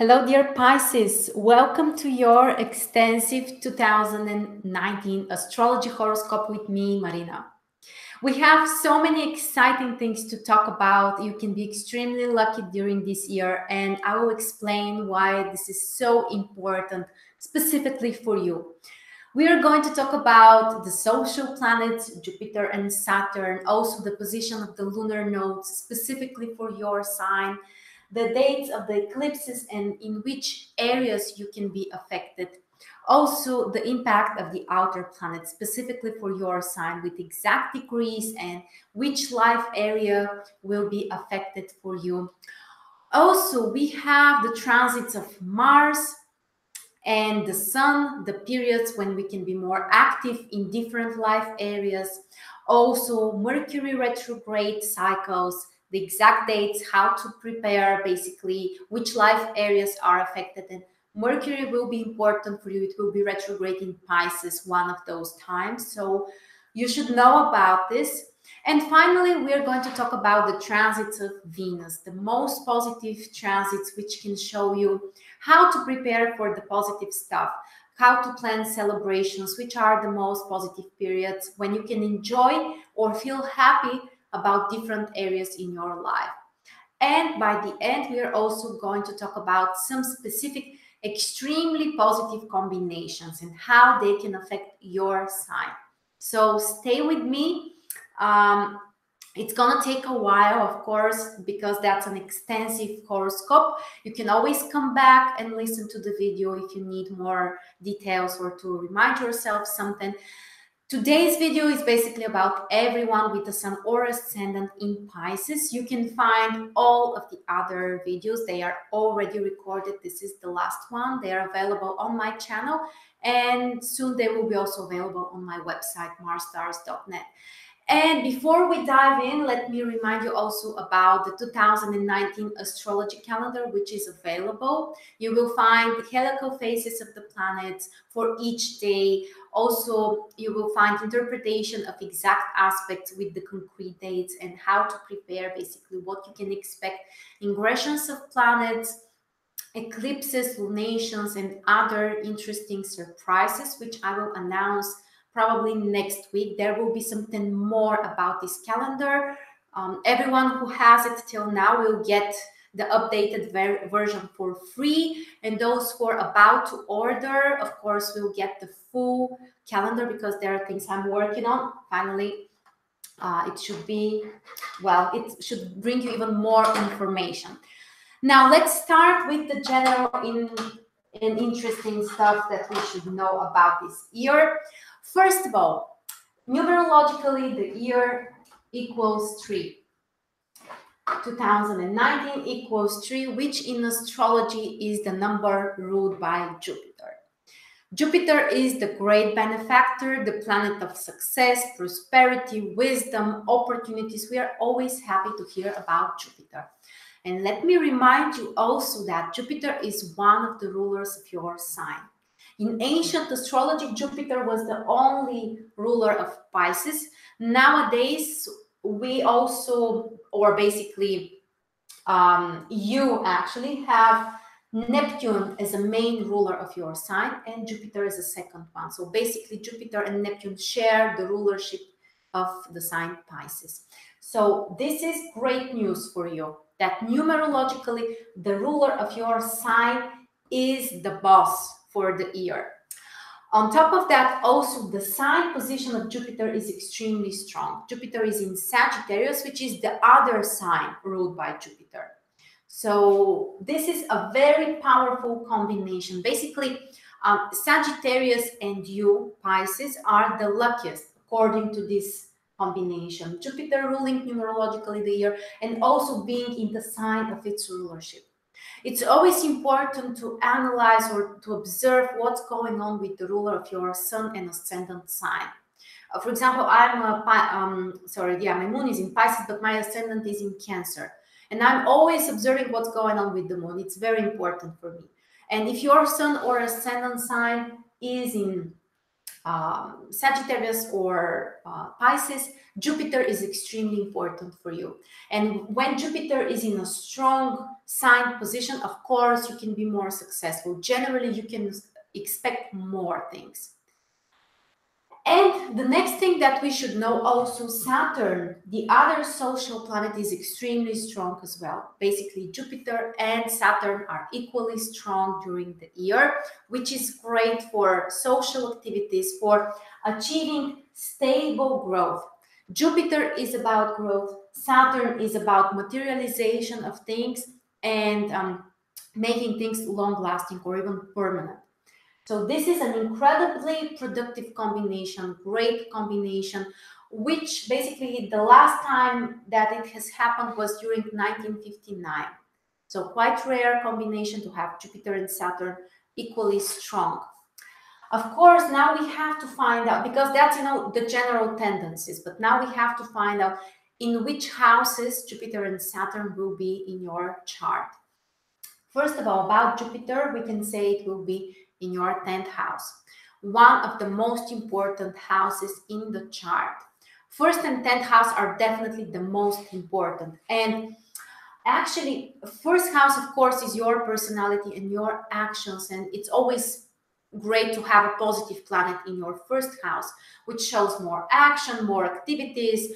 Hello, dear Pisces. Welcome to your extensive 2019 Astrology Horoscope with me, Marina. We have so many exciting things to talk about. You can be extremely lucky during this year, and I will explain why this is so important specifically for you. We are going to talk about the social planets, Jupiter and Saturn, also the position of the lunar nodes specifically for your sign, the dates of the eclipses and in which areas you can be affected. Also, the impact of the outer planets specifically for your sign with exact degrees and which life area will be affected for you. Also, we have the transits of Mars and the Sun, the periods when we can be more active in different life areas. Also, Mercury retrograde cycles, the exact dates, how to prepare, basically, which life areas are affected. And Mercury will be important for you. It will be retrograde in Pisces one of those times. So you should know about this. And finally, we're going to talk about the transits of Venus, the most positive transits, which can show you how to prepare for the positive stuff, how to plan celebrations, which are the most positive periods when you can enjoy or feel happy about different areas in your life. And by the end, we are also going to talk about some specific extremely positive combinations and how they can affect your sign. So stay with me. It's gonna take a while, of course, because that's an extensive horoscope. You can always come back and listen to the video if you need more details or to remind yourself something. Today's video is basically about everyone with a sun or ascendant in Pisces. You can find all of the other videos. They are already recorded. This is the last one. They are available on my channel, and soon they will be also available on my website, marstars.net. And before we dive in, let me remind you also about the 2019 astrology calendar, which is available. You will find the heliacal phases of the planets for each day. Also, you will find interpretation of exact aspects with the concrete dates and how to prepare, basically what you can expect, ingressions of planets, eclipses, lunations, and other interesting surprises, which I will announce probably next week. There will be something more about this calendar. Everyone who has it till now will get the updated version for free, and those who are about to order, of course, will get the full calendar because there are things I'm working on. Finally, it should be, well, it should bring you even more information. Now, let's start with the general and interesting stuff that we should know about this year. First of all, numerologically, the year equals 3. 2019 equals 3, which in astrology is the number ruled by Jupiter. Jupiter is the great benefactor, the planet of success, prosperity, wisdom, opportunities. We are always happy to hear about Jupiter. And let me remind you also that Jupiter is one of the rulers of your sign. In ancient astrology, Jupiter was the only ruler of Pisces. Nowadays, we also, or basically, you actually have Neptune as a main ruler of your sign and Jupiter as a second one. So basically, Jupiter and Neptune share the rulership of the sign Pisces. So this is great news for you, that numerologically, the ruler of your sign is the boss for the year. On top of that, also the sign position of Jupiter is extremely strong. Jupiter is in Sagittarius, which is the other sign ruled by Jupiter. So this is a very powerful combination. Basically, Sagittarius and you, Pisces, are the luckiest according to this combination. Jupiter ruling numerologically the year and also being in the sign of its rulership. It's always important to analyze or to observe what's going on with the ruler of your sun and ascendant sign. For example, my moon is in Pisces, but my ascendant is in Cancer. And I'm always observing what's going on with the moon. It's very important for me. And if your sun or ascendant sign is in Sagittarius or Pisces, Jupiter is extremely important for you. And when Jupiter is in a strong sign position, of course, you can be more successful. Generally, you can expect more things. And the next thing that we should know also, Saturn, the other social planet, is extremely strong as well. Basically, Jupiter and Saturn are equally strong during the year, which is great for social activities, for achieving stable growth. Jupiter is about growth. Saturn is about materialization of things and making things long-lasting or even permanent. So this is an incredibly productive combination, great combination, which basically the last time that it has happened was during 1959. So quite rare combination to have Jupiter and Saturn equally strong. Of course, now we have to find out, because that's, the general tendencies, but now we have to find out in which houses Jupiter and Saturn will be in your chart. First of all, about Jupiter, we can say it will be in your 10th house, one of the most important houses in the chart. First and 10th house are definitely the most important. And actually, first house, of course, is your personality and your actions. And it's always great to have a positive planet in your first house, which shows more action, more activities,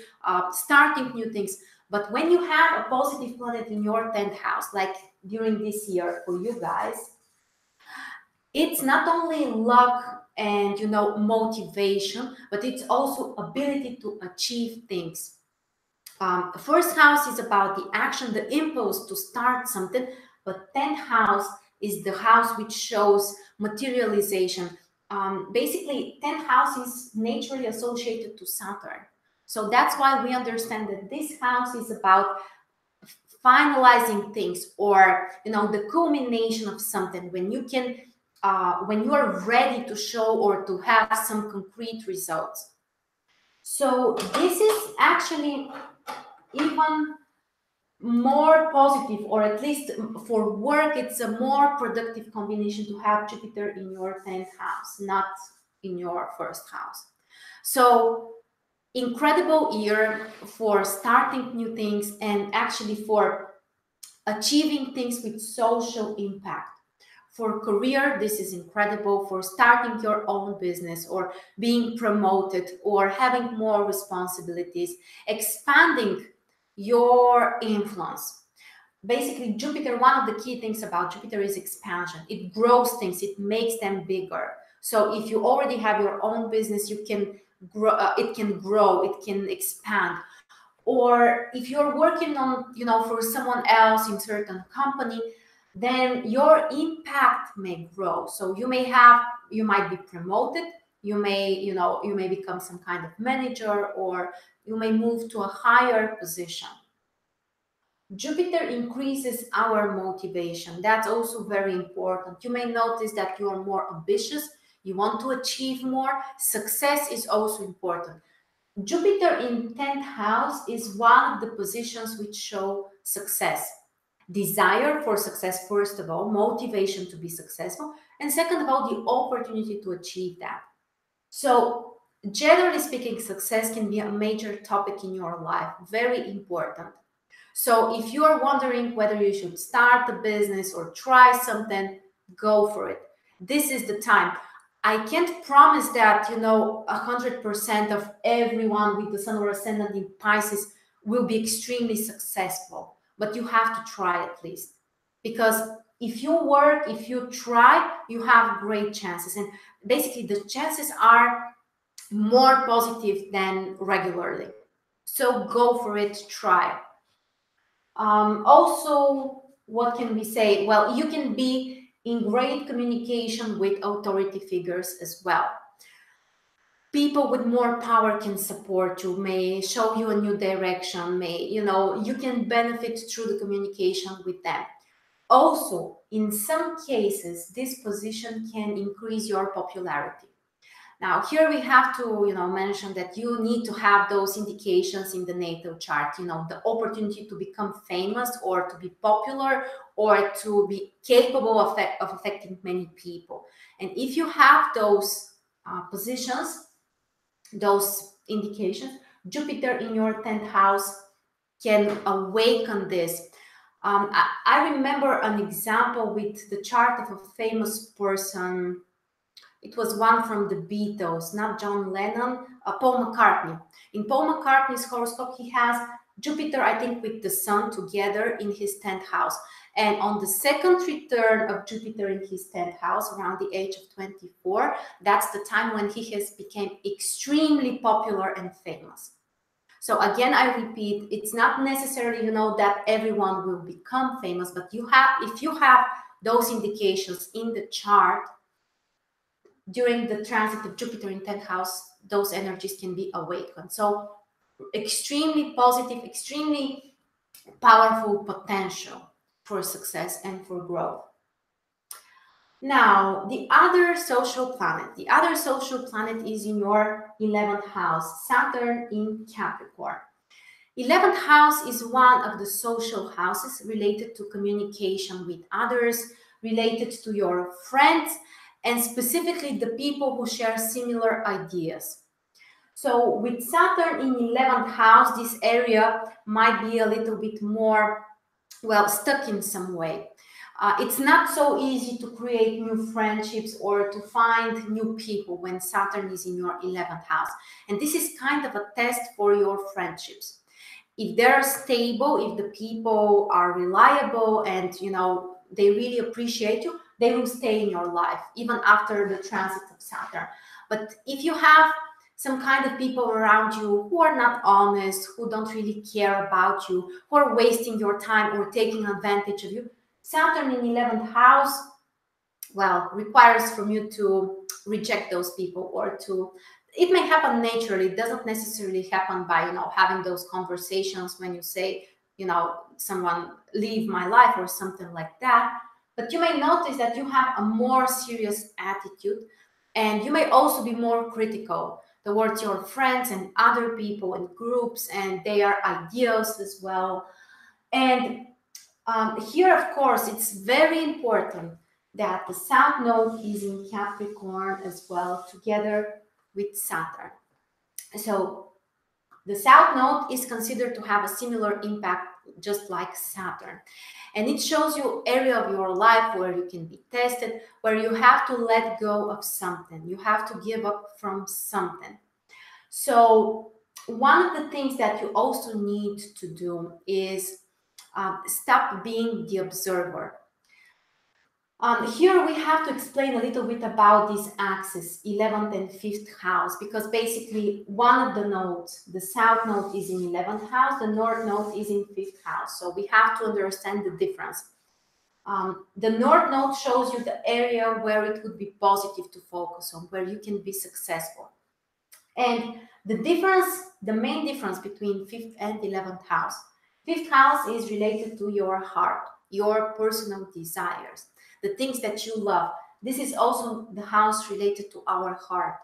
starting new things. But when you have a positive planet in your 10th house, like during this year for you guys, it's not only luck and, motivation, but it's also ability to achieve things. First house is about the action, the impulse to start something, but 10th house is the house which shows materialization. Basically, 10th house is naturally associated to Saturn. So that's why we understand that this house is about finalizing things, or, the culmination of something, when you can, when you are ready to show or to have some concrete results. So this is actually even more positive, or at least for work, it's a more productive combination to have Jupiter in your 10th house, not in your first house. So incredible year for starting new things and actually for achieving things with social impact. For career, this is incredible. For starting your own business, or being promoted, or having more responsibilities, expanding your influence. Basically, Jupiter, one of the key things about Jupiter is expansion. It grows things, it makes them bigger. So if you already have your own business, you can grow, it can grow, it can expand. Or if you're working on, for someone else in certain company, then your impact may grow. So you might be promoted, you may become some kind of manager, or you may move to a higher position. Jupiter increases our motivation. That's also very important. You may notice that you are more ambitious, you want to achieve more. Success is also important. Jupiter in 10th house is one of the positions which show success. Desire for success, first of all, motivation to be successful, and second of all, the opportunity to achieve that. So generally speaking, success can be a major topic in your life, very important. So if you are wondering whether you should start a business or try something, go for it. This is the time. I can't promise that, 100% of everyone with the Sun or Ascendant in Pisces will be extremely successful, but you have to try at least. Because if you work, if you try, you have great chances. And basically, the chances are more positive than regularly. So go for it, try. Also, what can we say? Well, you can be in great communication with authority figures as well. People with more power can support you, may show you a new direction, you can benefit through the communication with them. Also, in some cases, this position can increase your popularity. Now, here we have to, mention that you need to have those indications in the natal chart, the opportunity to become famous, or to be popular, or to be capable of affecting many people. And if you have those positions, those indications, Jupiter in your 10th house can awaken this. I remember an example with the chart of a famous person. It was one from the Beatles, not John Lennon, Paul McCartney. In Paul McCartney's horoscope, he has Jupiter, I think, with the Sun together in his 10th house. And on the second return of Jupiter in his 10th house, around the age of 24, that's the time when he has become extremely popular and famous. So again, I repeat, it's not necessarily, that everyone will become famous, but if you have those indications in the chart during the transit of Jupiter in 10th house, those energies can be awakened. So extremely positive, extremely powerful potential for success and for growth. Now, the other social planet is in your 11th house, Saturn in Capricorn. 11th house is one of the social houses related to communication with others, related to your friends, and specifically the people who share similar ideas. So with Saturn in 11th house, this area might be a little bit more, stuck in some way. It's not so easy to create new friendships or to find new people when Saturn is in your 11th house. And this is kind of a test for your friendships. If they're stable, if the people are reliable and, they really appreciate you, they will stay in your life, even after the transit of Saturn. But if you have some kind of people around you who are not honest, who don't really care about you, who are wasting your time or taking advantage of you, Saturn in 11th house, requires from you to reject those people or to, it may happen naturally. It doesn't necessarily happen by, having those conversations when you say, someone leave my life or something like that. But you may notice that you have a more serious attitude, and you may also be more critical towards your friends and other people and groups and their ideas as well. And here, of course, it's very important that the South Node is in Capricorn as well, together with Saturn. So the South Node is considered to have a similar impact, just like Saturn. And it shows you area of your life where you can be tested, where you have to let go of something. You have to give up from something. So one of the things that you also need to do is stop being the observer. Here we have to explain a little bit about this axis, 11th and 5th house, because basically one of the nodes, the South Node is in 11th house, the North Node is in 5th house. So we have to understand the difference. The North Node shows you the area where it would be positive to focus on, where you can be successful. And the main difference between 5th and 11th house. 5th house is related to your heart, your personal desires, the things that you love. This is also the house related to our heart.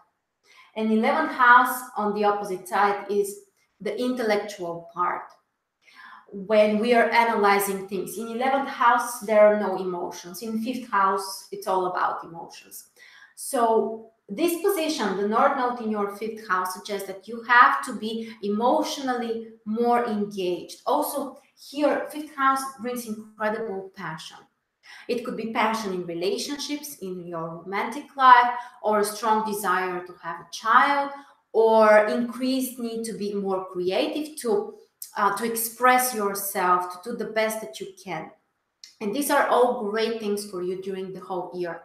And 11th house on the opposite side is the intellectual part. When we are analyzing things. In 11th house, there are no emotions. In 5th house, it's all about emotions. So this position, the North Node in your 5th house, suggests that you have to be emotionally more engaged. Also, here, 5th house brings incredible passion. It could be passion in relationships, in your romantic life, or a strong desire to have a child, or increased need to be more creative, to express yourself, to do the best that you can. And these are all great things for you during the whole year.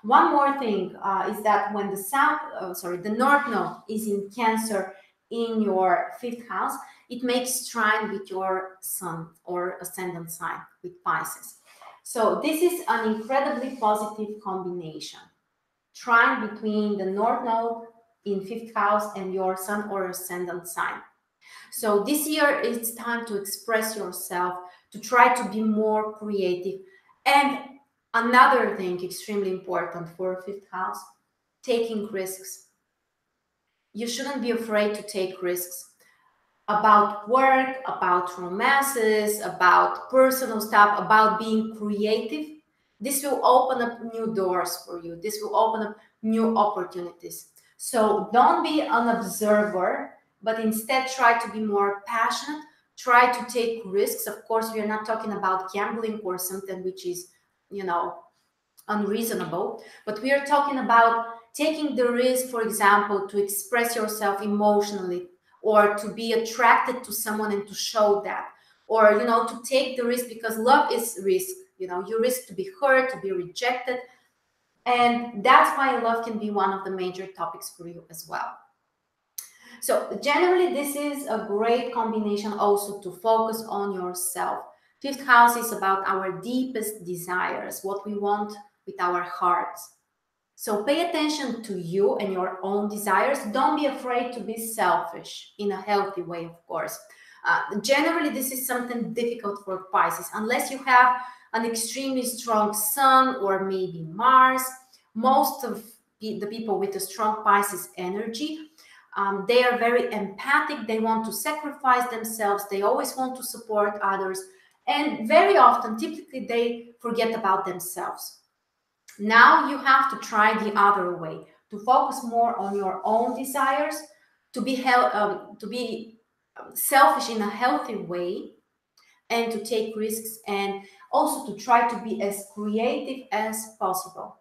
One more thing is that when the North Node is in Cancer in your 5th house, it makes trine with your Sun or Ascendant sign, with Pisces. So this is an incredibly positive combination. Trine between the North Node in 5th house and your Sun or Ascendant sign. So this year it's time to express yourself, to try to be more creative. And another thing extremely important for 5th house, taking risks. You shouldn't be afraid to take risks about work, about romances, about personal stuff, about being creative. This will open up new doors for you. This will open up new opportunities. So don't be an observer, but instead try to be more passionate. try to take risks. Of course, we are not talking about gambling or something which is, you know, unreasonable, but we are talking about taking the risk, for example, to express yourself emotionally, or to be attracted to someone and to show that, or, you know, to take the risk, because love is risk. You know, you risk to be hurt, to be rejected, and that's why love can be one of the major topics for you as well. So generally, this is a great combination also to focus on yourself. Fifth house is about our deepest desires, what we want with our hearts. So pay attention to you and your own desires. Don't be afraid to be selfish in a healthy way, of course. Generally, this is something difficult for Pisces, unless you have an extremely strong sun or maybe Mars. Most of the people with a strong Pisces energy, they are very empathic. They want to sacrifice themselves. They always want to support others. And very often, typically, they forget about themselves. Now you have to try the other way, to focus more on your own desires, to be selfish in a healthy way, and to take risks, and also to try to be as creative as possible.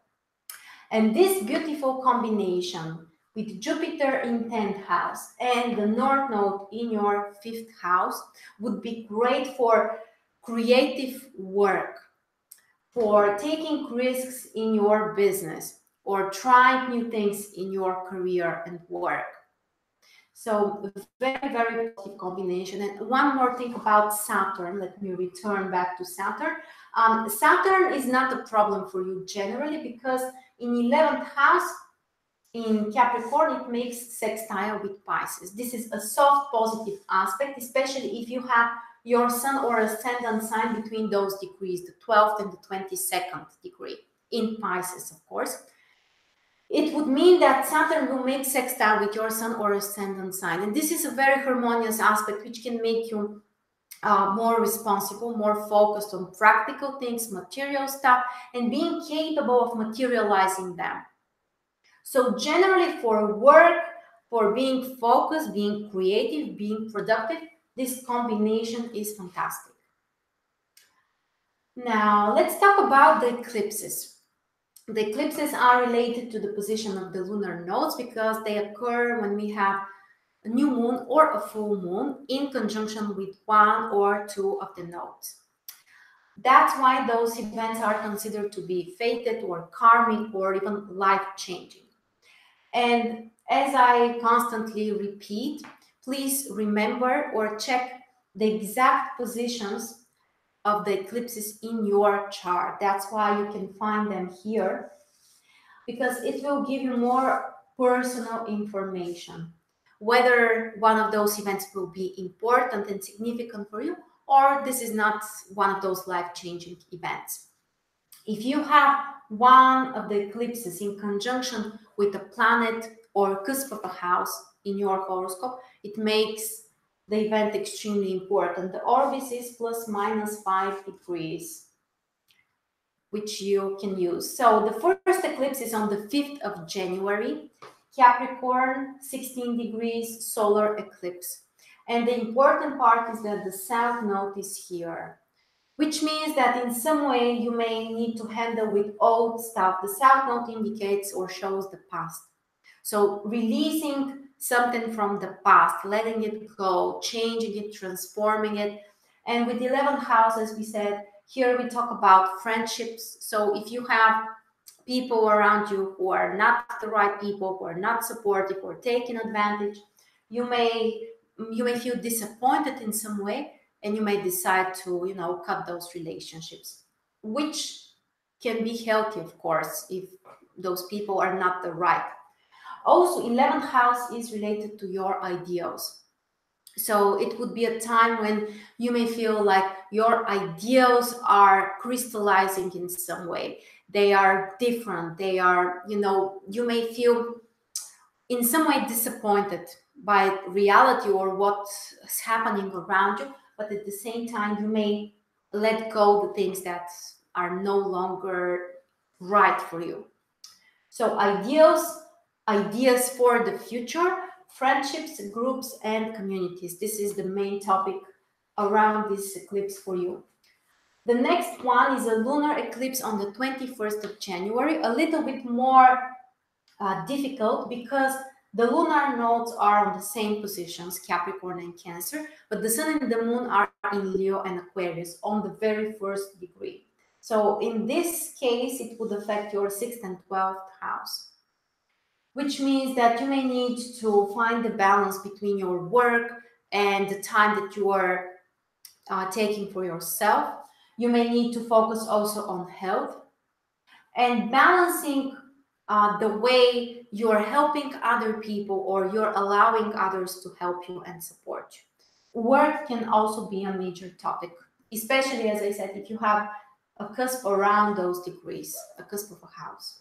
And this beautiful combination with Jupiter in 10th house and the North Node in your 5th house would be great for creative work, for taking risks in your business, or trying new things in your career and work. So very, very positive combination. And one more thing about Saturn, let me return back to Saturn. Saturn is not a problem for you generally, because in 11th house, in Capricorn, it makes sextile with Pisces. This is a soft positive aspect, especially if you have your sun or ascendant sign between those degrees, the 12th and the 22nd degree, in Pisces, of course. It would mean that Saturn will make sextile with your sun or ascendant sign. And this is a very harmonious aspect, which can make you more responsible, more focused on practical things, material stuff, and being capable of materializing them. So generally, for work, for being focused, being creative, being productive, this combination is fantastic. Now, let's talk about the eclipses. The eclipses are related to the position of the lunar nodes, because they occur when we have a new moon or a full moon in conjunction with one or two of the nodes. That's why those events are considered to be fated or karmic or even life-changing. And as I constantly repeat, please remember or check the exact positions of the eclipses in your chart. That's why you can find them here, because it will give you more personal information, whether one of those events will be important and significant for you, or this is not one of those life-changing events. If you have one of the eclipses in conjunction with a planet or cusp of a house in your horoscope, it makes the event extremely important. The orbis is plus minus 5 degrees, which you can use. So the first eclipse is on the 5th of January, Capricorn, 16 degrees, solar eclipse. And the important part is that the south node is here, which means that in some way you may need to handle with old stuff. The south node indicates or shows the past. So releasing something from the past, letting it go, changing it, transforming it. And with the 11th house, as we said, here we talk about friendships. So if you have people around you who are not the right people, who are not supportive or taking advantage, you may feel disappointed in some way, and you may decide to, you know, cut those relationships, which can be healthy, of course, if those people are not the right. Also, 11th house is related to your ideals. So it would be a time when you may feel like your ideals are crystallizing in some way. They are different. They are, you know, you may feel in some way disappointed by reality or what's happening around you, but at the same time, you may let go the things that are no longer right for you. So ideas for the future, friendships, groups, and communities. This is the main topic around this eclipse for you. The next one is a lunar eclipse on the 21st of January, a little bit more difficult because the lunar nodes are on the same positions, Capricorn and Cancer, but the Sun and the Moon are in Leo and Aquarius on the very first degree. So in this case, it would affect your 6th and 12th house, which means that you may need to find the balance between your work and the time that you are taking for yourself. You may need to focus also on health and balancing the way you're helping other people or you're allowing others to help you and support you. Work can also be a major topic, especially, as I said, if you have a cusp around those degrees, a cusp of a house.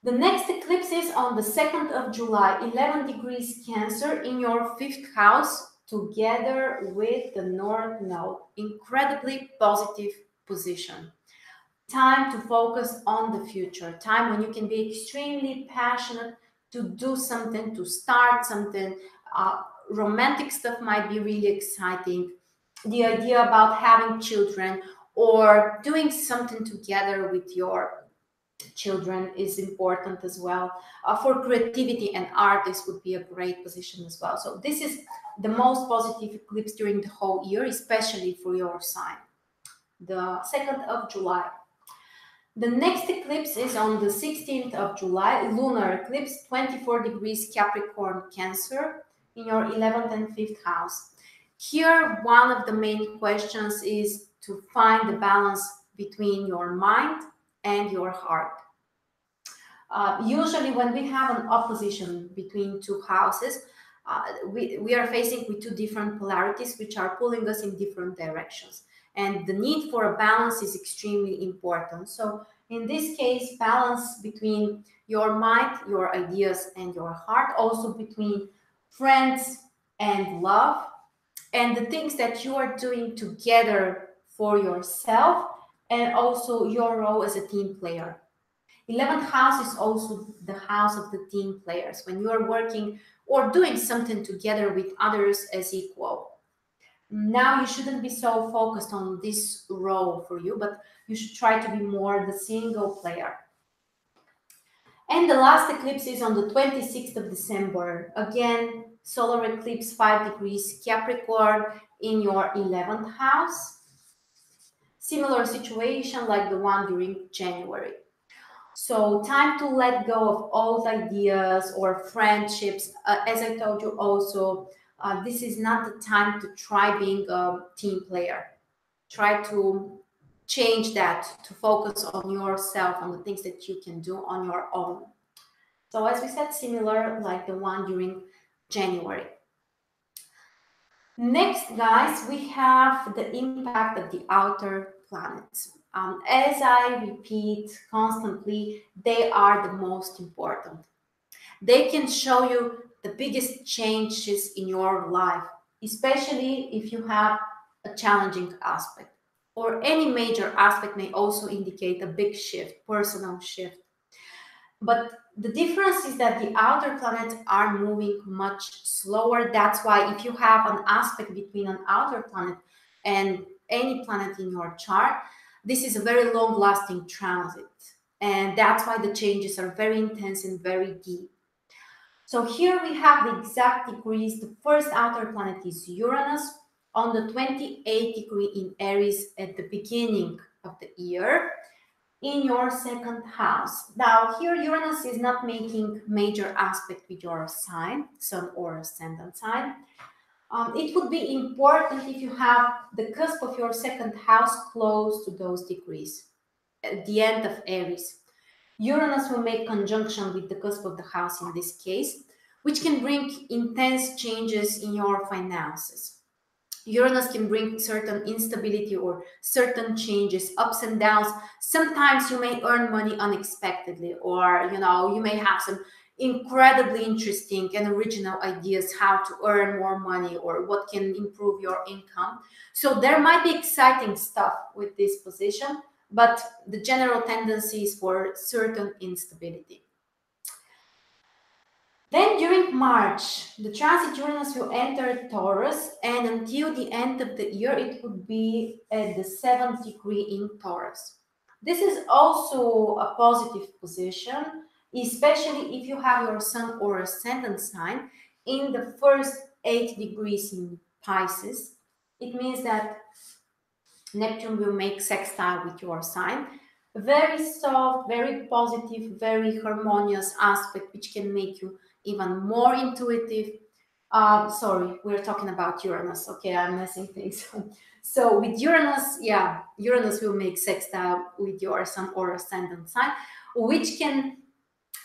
The next eclipse is on the 2nd of July, 11 degrees Cancer in your 5th house, together with the North Node. Incredibly positive position. Time to focus on the future. Time when you can be extremely passionate to do something, to start something. Romantic stuff might be really exciting. The idea about having children or doing something together with your children is important as well. For creativity and art, this would be a great position as well. So this is the most positive eclipse during the whole year, especially for your sign. The 2nd of July. The next eclipse is on the 16th of July, lunar eclipse, 24 degrees Capricorn Cancer in your 11th and 5th house. Here, one of the main questions is to find the balance between your mind and your heart. Usually when we have an opposition between two houses, we are facing with two different polarities which are pulling us in different directions. And the need for a balance is extremely important. So in this case, balance between your mind, your ideas, and your heart, also between friends and love, and the things that you are doing together for yourself, and also your role as a team player. 11th house is also the house of the team players, when you are working or doing something together with others as equal. Now you shouldn't be so focused on this role for you, but you should try to be more the single player. And the last eclipse is on the 26th of December. Again, solar eclipse, 5 degrees Capricorn in your 11th house. Similar situation like the one during January. So time to let go of old ideas or friendships. As I told you also, this is not the time to try being a team player. Try to change that, to focus on yourself, on the things that you can do on your own. So as we said, similar like the one during January. Next, guys, we have the impact of the outer planets. As I repeat constantly, they are the most important. They can show you the biggest changes in your life, especially if you have a challenging aspect. Or any major aspect may also indicate a big shift, personal shift. But the difference is that the outer planets are moving much slower. That's why if you have an aspect between an outer planet and any planet in your chart, this is a very long-lasting transit. And that's why the changes are very intense and very deep. So here we have the exact degrees. The first outer planet is Uranus on the 28th degree in Aries at the beginning of the year in your 2nd house. Now here Uranus is not making major aspect with your sign, Sun or Ascendant sign. It would be important if you have the cusp of your 2nd house close to those degrees at the end of Aries. Uranus will make conjunction with the cusp of the house in this case, which can bring intense changes in your finances. Uranus can bring certain instability or certain changes, ups and downs. Sometimes you may earn money unexpectedly, or you may have some incredibly interesting and original ideas how to earn more money or what can improve your income. So there might be exciting stuff with this position, but the general tendency is for certain instability. Then during March, the transit Uranus will enter Taurus, and until the end of the year, it would be at the 7th degree in Taurus. This is also a positive position, especially if you have your Sun or Ascendant sign in the first 8 degrees in Pisces. It means that Neptune will make sextile with your sign. Very soft, very positive, very harmonious aspect, which can make you even more intuitive. Sorry, we're talking about Uranus. Okay, I'm messing things up. So with Uranus, yeah, Uranus will make sextile with your Sun or Ascendant sign, which can,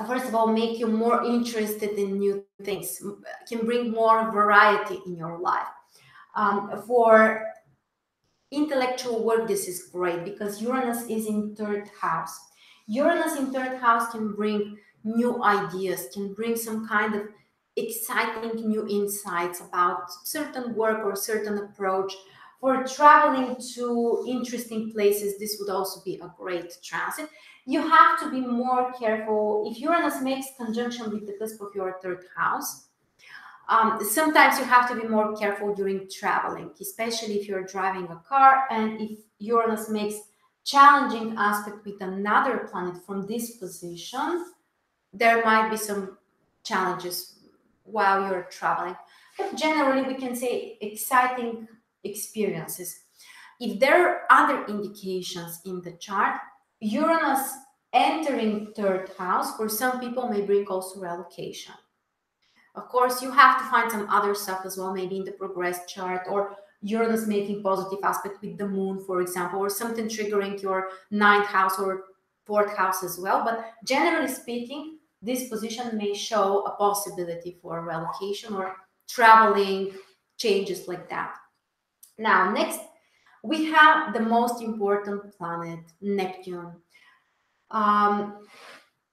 first of all, make you more interested in new things, can bring more variety in your life. For intellectual work, this is great because Uranus is in third house. Uranus in third house can bring new ideas, can bring some kind of exciting new insights about certain work or certain approach. For traveling to interesting places, this would also be a great transit. You have to be more careful. If Uranus makes conjunction with the cusp of your third house, sometimes you have to be more careful during traveling, especially if you're driving a car and if Uranus makes challenging aspect with another planet from this position, there might be some challenges while you're traveling. But generally, we can say exciting experiences. If there are other indications in the chart, Uranus entering third house for some people may bring also relocation. Of course, you have to find some other stuff as well, maybe in the progress chart or Uranus making positive aspect with the moon, for example, or something triggering your ninth house or fourth house as well. But generally speaking, this position may show a possibility for relocation or traveling changes like that. Now, next, we have the most important planet, Neptune. Um,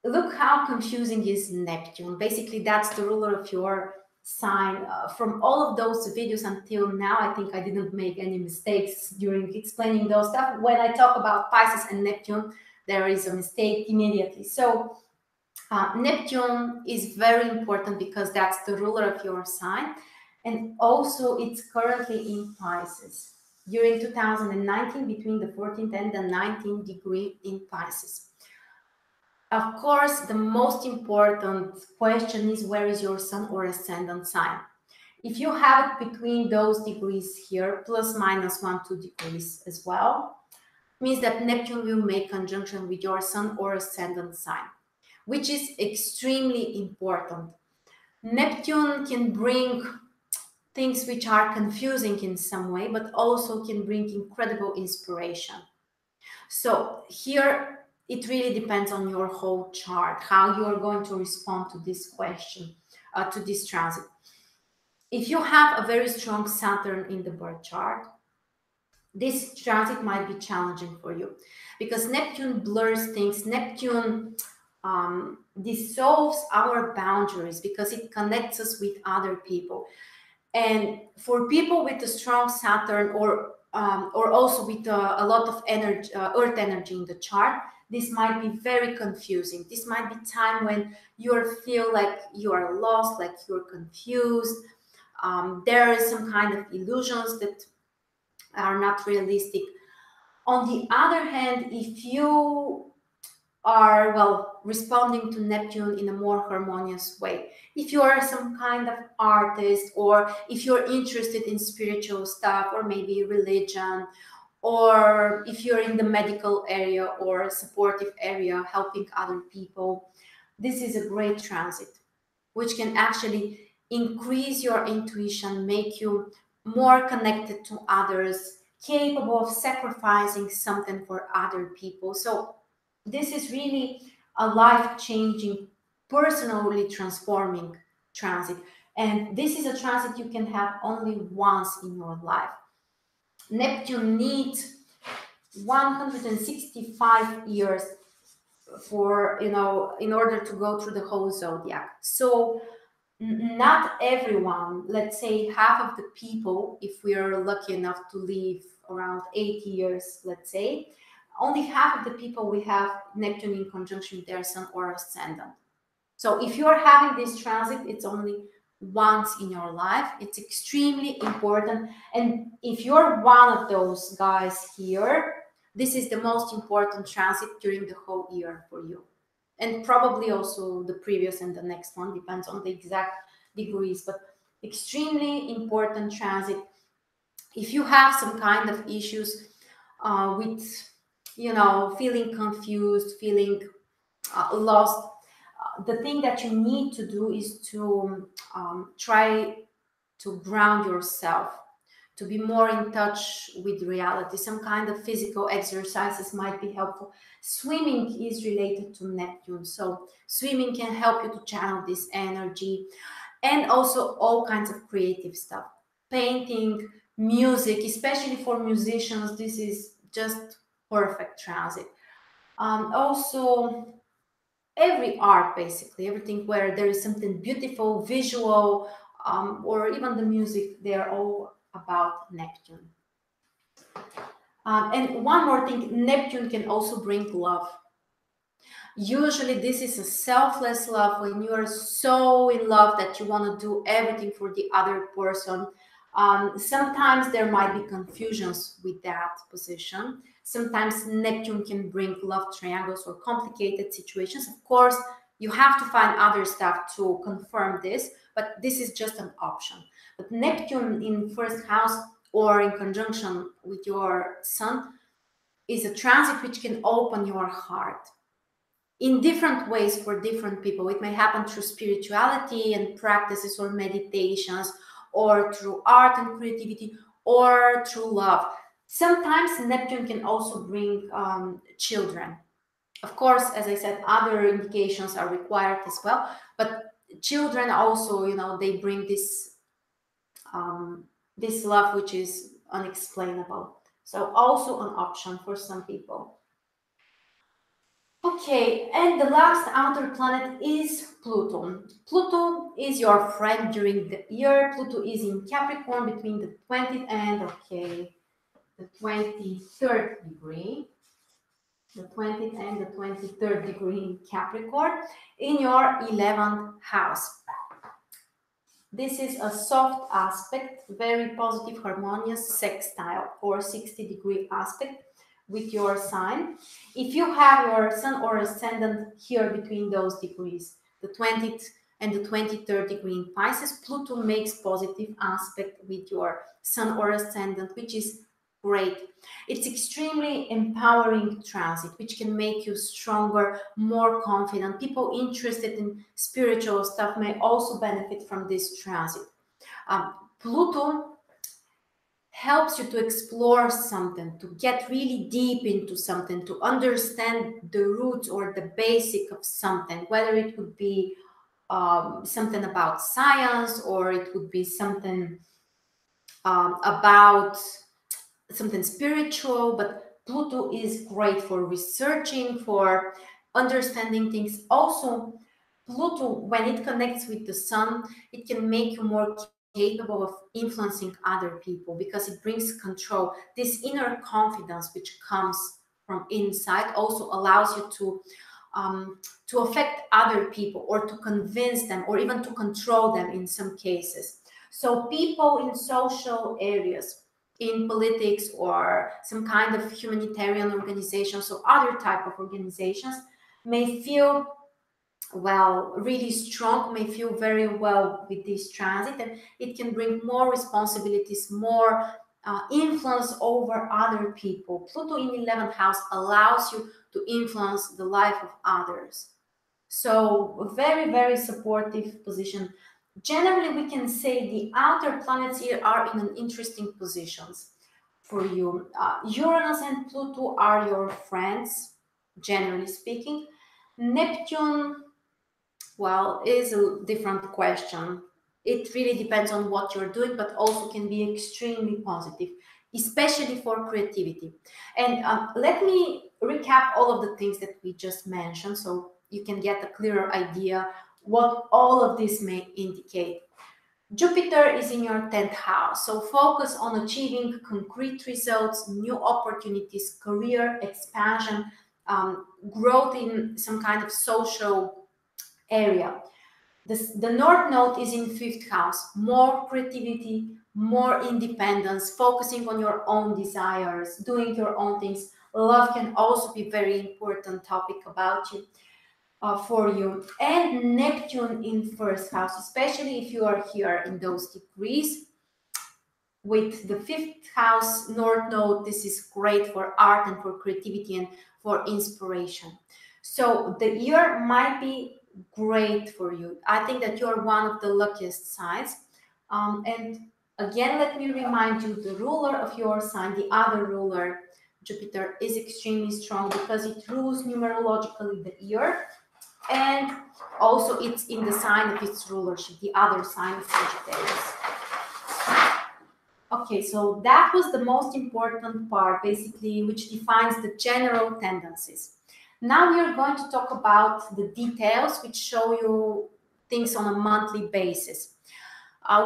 Look how confusing is Neptune. Basically, that's the ruler of your sign. From all of those videos until now, I think I didn't make any mistakes during explaining those stuff. When I talk about Pisces and Neptune, there is a mistake immediately. So Neptune is very important because that's the ruler of your sign. And also it's currently in Pisces during 2019 between the 14th and the 19th degree in Pisces. Of course, the most important question is where is your Sun or Ascendant sign? If you have it between those degrees here, plus minus 1-2 degrees as well, means that Neptune will make conjunction with your Sun or Ascendant sign, which is extremely important. Neptune can bring things which are confusing in some way, but also can bring incredible inspiration. So here, it really depends on your whole chart, how you are going to respond to this question, to this transit. If you have a very strong Saturn in the birth chart, this transit might be challenging for you because Neptune blurs things. Neptune dissolves our boundaries because it connects us with other people. And for people with a strong Saturn or also with a lot of energy, Earth energy in the chart, this might be very confusing. This might be time when you feel like you are lost, like you're confused. There is some kind of illusions that are not realistic. On the other hand, if you are, well, responding to Neptune in a more harmonious way, if you are some kind of artist, or if you're interested in spiritual stuff, or maybe religion, or if you're in the medical area or supportive area, helping other people, this is a great transit, which can actually increase your intuition, make you more connected to others, capable of sacrificing something for other people. So this is really a life-changing, personally transforming transit. And this is a transit you can have only once in your life. Neptune needs 165 years for, in order to go through the whole zodiac. So not everyone, let's say half of the people, if we are lucky enough to live around 80 years, let's say, only half of the people we have Neptune in conjunction with their Sun or Ascendant. So if you're having this transit, it's only once in your life. It's extremely important. And if you're one of those guys here, this is the most important transit during the whole year for you. And probably also the previous and the next one, depends on the exact degrees, but extremely important transit. If you have some kind of issues with, you know, feeling confused, feeling lost, the thing that you need to do is to try to ground yourself, to be more in touch with reality. Some kind of physical exercises might be helpful. Swimming is related to Neptune, so swimming can help you to channel this energy, and also all kinds of creative stuff. Painting, music, especially for musicians, this is just perfect transit. Also, every art, basically everything where there is something beautiful, visual, or even the music, they're all about Neptune. And one more thing, Neptune can also bring love. Usually this is a selfless love, when you are so in love that you want to do everything for the other person. Sometimes there might be confusions with that position. Sometimes Neptune can bring love triangles or complicated situations. Of course, you have to find other stuff to confirm this, but this is just an option. But Neptune in first house or in conjunction with your sun is a transit which can open your heart in different ways for different people. It may happen through spirituality and practices or meditations, or through art and creativity, or through love. Sometimes Neptune can also bring children. Of course, as I said, other indications are required as well, but children also, you know, they bring this love which is unexplainable. So also an option for some people. Okay, and the last outer planet is Pluto. Pluto is your friend during the year. Pluto is in Capricorn between the 20th and, okay, the 23rd degree. The 20th and the 23rd degree in Capricorn in your 11th house. This is a soft aspect, very positive, harmonious sextile or 60-degree aspect with your sign. If you have your sun or ascendant here between those degrees, the 20th and the 23rd degree in Pisces, Pluto makes positive aspect with your sun or ascendant, which is great. It's extremely empowering transit, which can make you stronger, more confident. People interested in spiritual stuff may also benefit from this transit. Pluto helps you to explore something, to get really deep into something, to understand the roots or the basic of something, whether it would be something about science, or it would be something about something spiritual. But Pluto is great for researching, for understanding things. Also, Pluto, when it connects with the sun, it can make you more capable of influencing other people, because it brings control. This inner confidence which comes from inside also allows you to affect other people, or to convince them, or even to control them in some cases. So people in social areas, in politics, or some kind of humanitarian organizations or other type of organizations, may feel well, really strong, may feel very well with this transit, and it can bring more responsibilities, more influence over other people. Pluto in 11th house allows you to influence the life of others. So a very, very supportive position. Generally, we can say the outer planets here are in an interesting positions for you. Uranus and Pluto are your friends, generally speaking. Neptune, well, is a different question. It really depends on what you're doing, but also can be extremely positive, especially for creativity. And let me recap all of the things that we just mentioned, so you can get a clearer idea what all of this may indicate. Jupiter is in your 10th house, so focus on achieving concrete results, new opportunities, career expansion, growth in some kind of social area. The North Node is in 5th house, more creativity, more independence, focusing on your own desires, doing your own things. Love can also be very important topic about you, for you. And Neptune in 1st house, especially if you are here in those degrees. With the 5th house North Node, this is great for art and for creativity and for inspiration. So the year might be great for you. I think that you're one of the luckiest signs. And again, let me remind you, the ruler of your sign, the other ruler, Jupiter, is extremely strong because it rules numerologically the year, and also it's in the sign of its rulership, the other sign, Sagittarius. Okay, so that was the most important part, basically, which defines the general tendencies. Now we are going to talk about the details, which show you things on a monthly basis.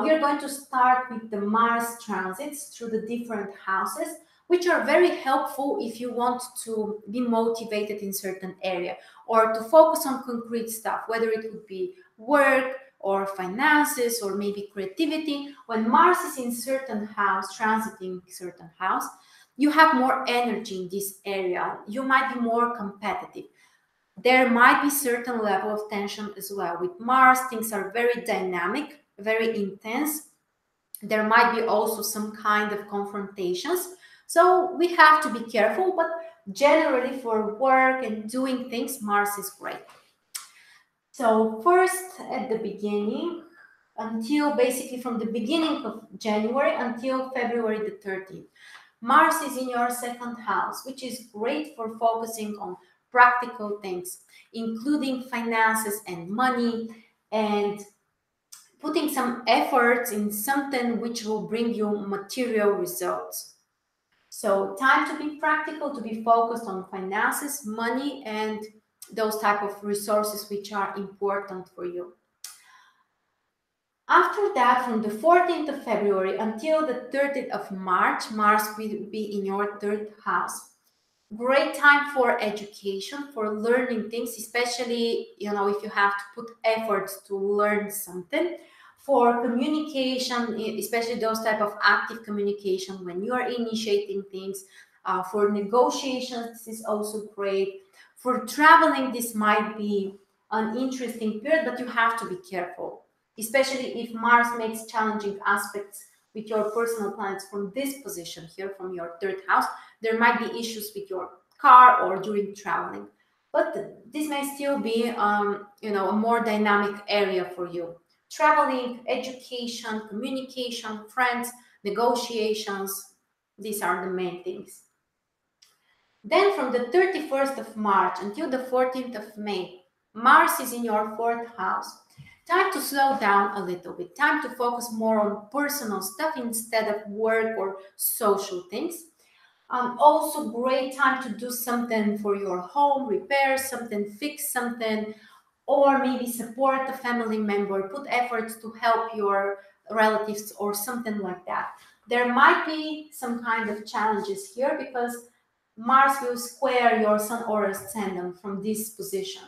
We are going to start with the Mars transits through the different houses, which are very helpful if you want to be motivated in certain area or to focus on concrete stuff, whether it would be work or finances or maybe creativity. When Mars is in certain house, transiting certain house, you have more energy in this area. You might be more competitive. There might be certain level of tension as well. With Mars, things are very dynamic, very intense. There might be also some kind of confrontations. So we have to be careful, but generally for work and doing things, Mars is great. So first, at the beginning, until basically from the beginning of January until February the 13th, Mars is in your 2nd house, which is great for focusing on practical things, including finances and money, and putting some efforts in something which will bring you material results. So time to be practical, to be focused on finances, money, and those type of resources which are important for you. After that, from the 14th of February until the 30th of March, Mars will be in your 3rd house. Great time for education, for learning things, especially, if you have to put efforts to learn something. For communication, especially those type of active communication when you are initiating things. For negotiations, this is also great. For traveling, this might be an interesting period, but you have to be careful, especially if Mars makes challenging aspects with your personal planets from this position here, from your 3rd house. There might be issues with your car or during traveling, but this may still be, a more dynamic area for you. Traveling, education, communication, friends, negotiations, these are the main things. Then from the 31st of March until the 14th of May, Mars is in your 4th house. Time to slow down a little bit. Time to focus more on personal stuff instead of work or social things. Also great time to do something for your home, repair something, fix something, or maybe support a family member, put efforts to help your relatives or something like that. There might be some kind of challenges here because Mars will square your Sun or Ascendant from this position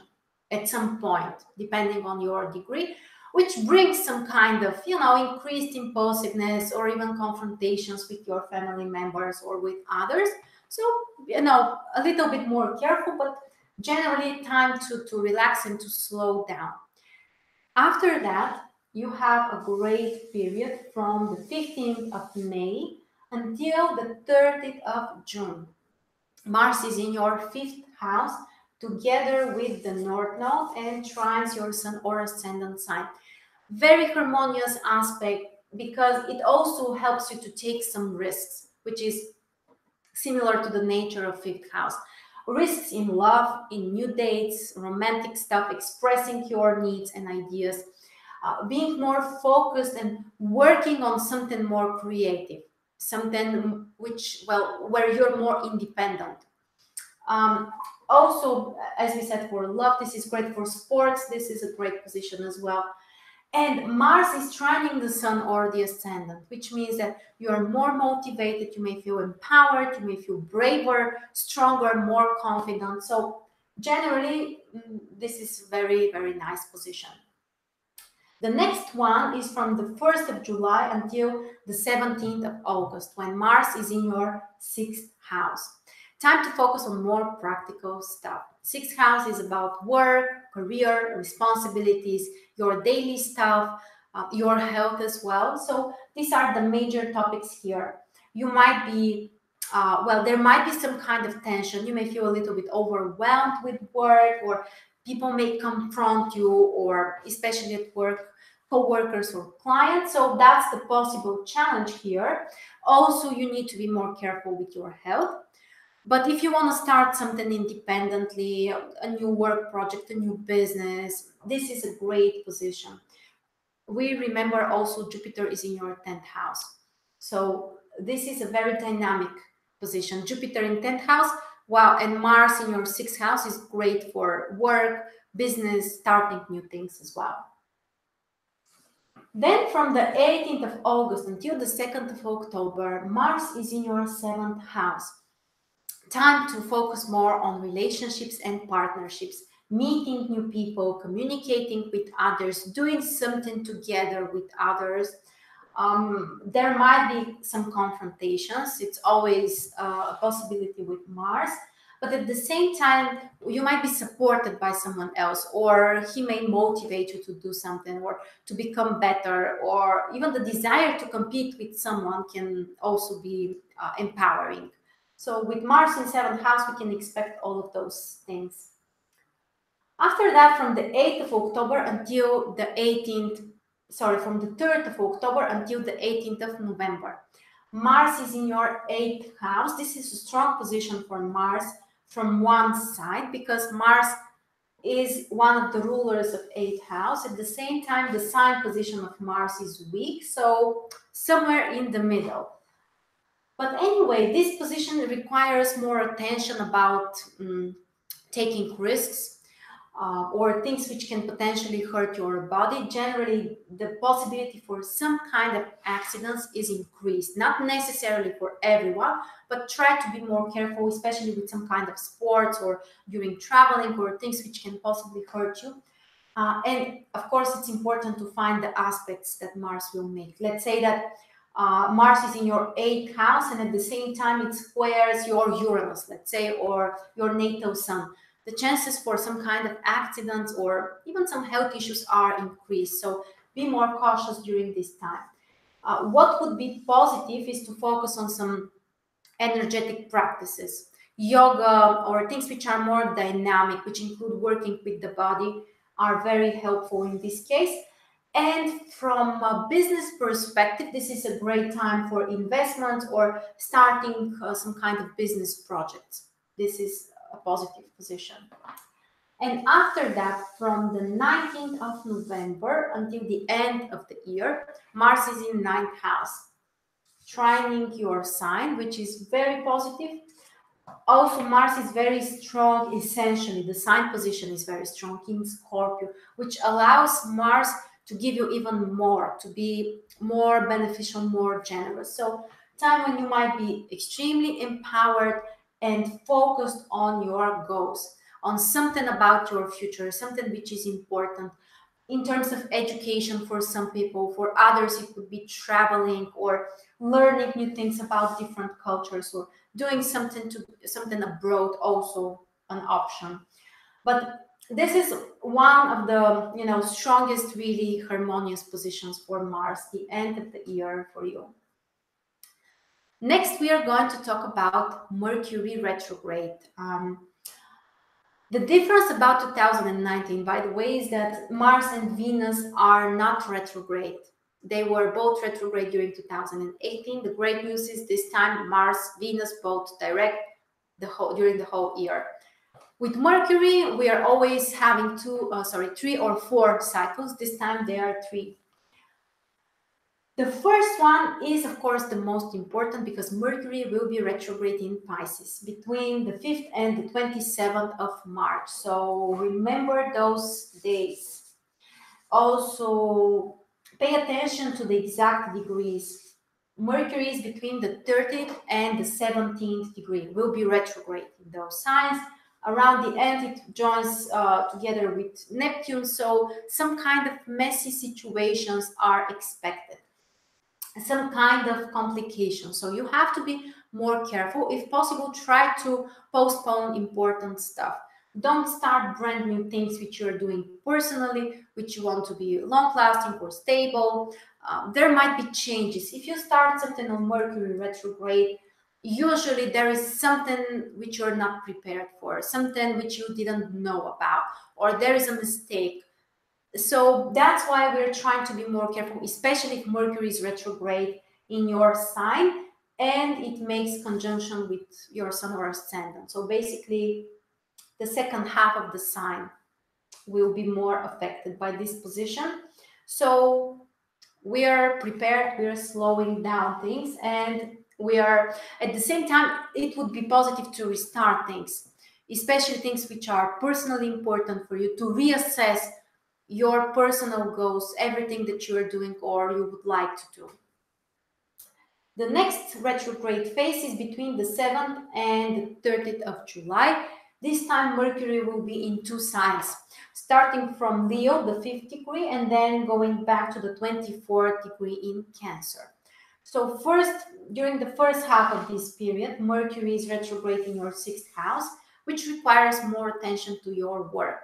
at some point, depending on your degree, which brings some kind of, increased impulsiveness or even confrontations with your family members or with others. So, a little bit more careful, but generally time to relax and to slow down. After that, you have a great period from the 15th of May until the 30th of June. Mars is in your 5th house together with the North Node and trines your Sun or Ascendant sign. Very harmonious aspect because it also helps you to take some risks, which is similar to the nature of 5th house. Risks in love, in new dates, romantic stuff, expressing your needs and ideas, being more focused and working on something more creative, something where you're more independent. Also, as we said, for love, this is great. For sports, this is a great position as well. And Mars is trining the Sun or the Ascendant, which means that you are more motivated, you may feel empowered, you may feel braver, stronger, more confident. So generally, this is very, very nice position. The next one is from the 1st of July until the 17th of August, when Mars is in your 6th house. Time to focus on more practical stuff. 6th house is about work, career, responsibilities, your daily stuff, your health as well. So these are the major topics here. You might be, well, there might be some kind of tension. You may feel a little bit overwhelmed with work, or people may confront you, or especially at work, co-workers or clients. So that's the possible challenge here. Also, you need to be more careful with your health. But if you want to start something independently, a new work project, a new business, this is a great position. We remember also Jupiter is in your 10th house. So this is a very dynamic position. Jupiter in 10th house, wow, and Mars in your 6th house is great for work, business, starting new things as well. Then from the 18th of August until the 2nd of October, Mars is in your 7th house. Time to focus more on relationships and partnerships, meeting new people, communicating with others, doing something together with others. There might be some confrontations. It's always a possibility with Mars. But at the same time, you might be supported by someone else, or he may motivate you to do something or to become better, or even the desire to compete with someone can also be empowering. So with Mars in 7th house, we can expect all of those things. After that, from the 8th of October until the 18th, sorry, from the 3rd of October until the 18th of November, Mars is in your 8th house. This is a strong position for Mars from one side, because Mars is one of the rulers of 8th house. At the same time, the sign position of Mars is weak, so somewhere in the middle. But anyway, this position requires more attention about taking risks or things which can potentially hurt your body. Generally, the possibility for some kind of accidents is increased, not necessarily for everyone, but try to be more careful, especially with some kind of sports or during traveling, or things which can possibly hurt you. And of course, it's important to find the aspects that Mars will make. Let's say that Mars is in your 8th house, and at the same time it squares your Uranus, let's say, or your natal sun. The chances for some kind of accidents or even some health issues are increased. So be more cautious during this time. What would be positive is to focus on some energetic practices, yoga, or things which are more dynamic, which include working with the body, are very helpful in this case. And from a business perspective, this is a great time for investments or starting some kind of business projects. This is a positive position. And after that, from the 19th of November until the end of the year, Mars is in 9th house, trining your sign, which is very positive. Also, Mars is very strong, essentially. The sign position is very strong in Scorpio, which allows Mars to give you even more, to be more beneficial, more generous. So time when you might be extremely empowered and focused on your goals, on something about your future, something which is important in terms of education for some people. For others, it could be traveling or learning new things about different cultures, or doing something abroad, also an option. But this is one of the strongest, really harmonious positions for Mars, the end of the year for you. Next, we are going to talk about Mercury retrograde. The difference about 2019, by the way, is that Mars and Venus are not retrograde. They were both retrograde during 2018. The great news is this time Mars, Venus both direct during the whole year. With Mercury, we are always having 3 or 4 cycles. This time there are 3. The first one is, of course, the most important, because Mercury will be retrograde in Pisces between the 5th and the 27th of March. So remember those days. Also, pay attention to the exact degrees. Mercury is between the 13th and the 17th degree. Will be retrograde in those signs. Around the end, it joins together with Neptune, so some kind of messy situations are expected, some kind of complication. So you have to be more careful. If possible, try to postpone important stuff. Don't start brand new things which you're doing personally, which you want to be long lasting or stable. There might be changes. If you start something on Mercury retrograde, usually there is something which you're not prepared for, something which you didn't know about, or there is a mistake. So that's why we're trying to be more careful, especially if Mercury is retrograde in your sign and it makes conjunction with your sun or ascendant. So basically, the second half of the sign will be more affected by this position. So we are prepared, we are slowing down things, and we are at the same time, it would be positive to restart things, especially things which are personally important for you, to reassess your personal goals, everything that you are doing or you would like to do. The next retrograde phase is between the 7th and the 30th of July. This time Mercury will be in two signs, starting from Leo, the 5th degree, and then going back to the 24th degree in Cancer. So first, during the first half of this period, Mercury is retrograde in your 6th house, which requires more attention to your work.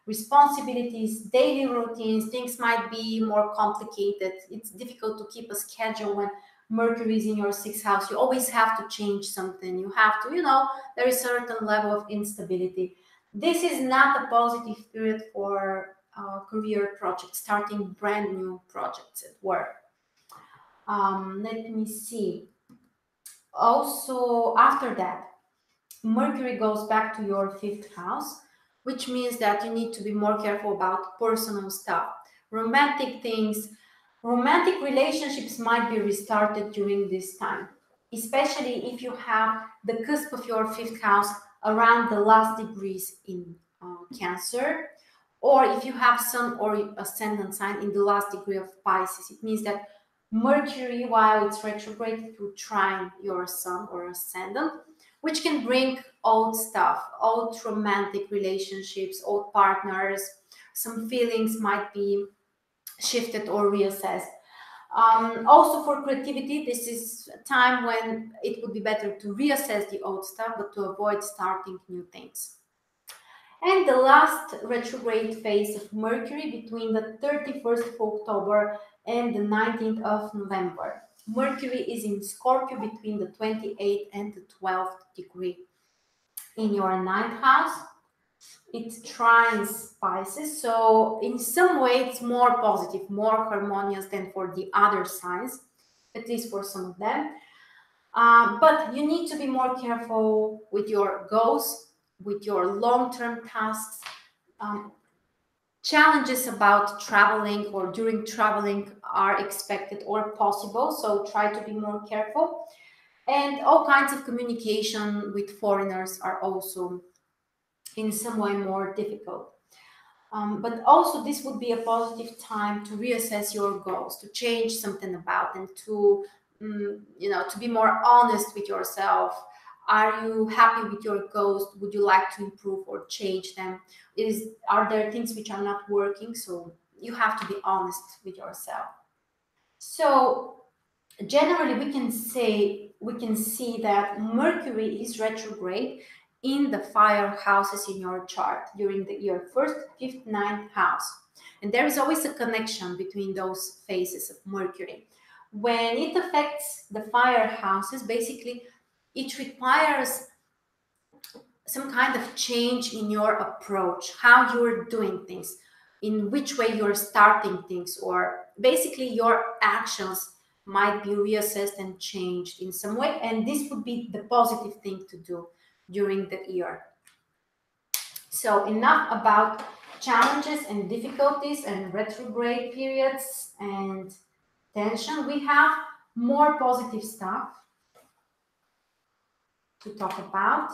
Responsibilities, daily routines, things might be more complicated. It's difficult to keep a schedule when Mercury is in your 6th house. You always have to change something. You have to, there is a certain level of instability. This is not a positive period for career projects, starting brand new projects at work. Let me see. Also, after that, Mercury goes back to your 5th house, which means that you need to be more careful about personal stuff. Romantic things, romantic relationships might be restarted during this time, especially if you have the cusp of your 5th house around the last degrees in Cancer, or if you have Sun or Ascendant sign in the last degree of Pisces. It means that Mercury, while it's retrograde, it will trine your Sun or Ascendant, which can bring old stuff, old romantic relationships, old partners. Some feelings might be shifted or reassessed. Also for creativity, this is a time when it would be better to reassess the old stuff, but to avoid starting new things. And the last retrograde phase of Mercury between the 31st of October and the 19th of November. Mercury is in Scorpio between the 28th and the 12th degree. In your 9th house, it trines Pisces, so in some way it's more positive, more harmonious than for the other signs, at least for some of them. But you need to be more careful with your goals, with your long-term tasks. Challenges about traveling or during traveling are expected or possible, so try to be more careful. And all kinds of communication with foreigners are also in some way more difficult. But also this would be a positive time to reassess your goals, to change something about them, to to be more honest with yourself. Are you happy with your goals? Would you like to improve or change them? Are there things which are not working? So you have to be honest with yourself. So generally we can see that Mercury is retrograde in the fire houses in your chart during the year 1st, 5th, 9th house. And there is always a connection between those phases of Mercury. When it affects the fire houses, basically it requires some kind of change in your approach, how you're doing things, in which way you're starting things, or basically your actions might be reassessed and changed in some way. And this would be the positive thing to do during the year. So enough about challenges and difficulties and retrograde periods and tension. We have more positive stuff to talk about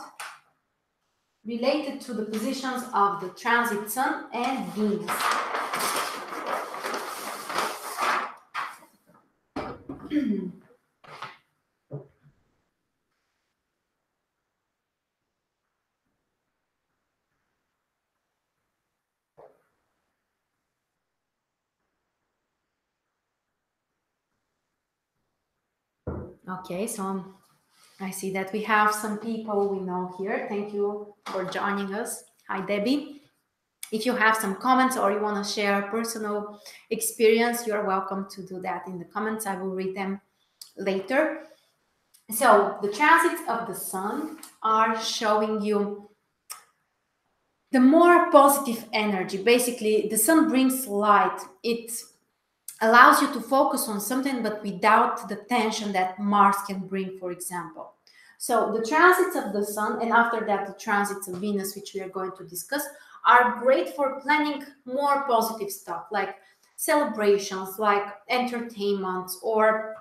related to the positions of the transit Sun and Venus. Okay, so I see that we have some people we know here. Thank you for joining us. Hi, Debbie. If you have some comments or you want to share personal experience, you're welcome to do that in the comments. I will read them later. So the transits of the sun are showing you the more positive energy. Basically, the sun brings light. It allows you to focus on something, but without the tension that Mars can bring, for example. So the transits of the sun, and after that, the transits of Venus, which we are going to discuss, are great for planning more positive stuff like celebrations, like entertainments, or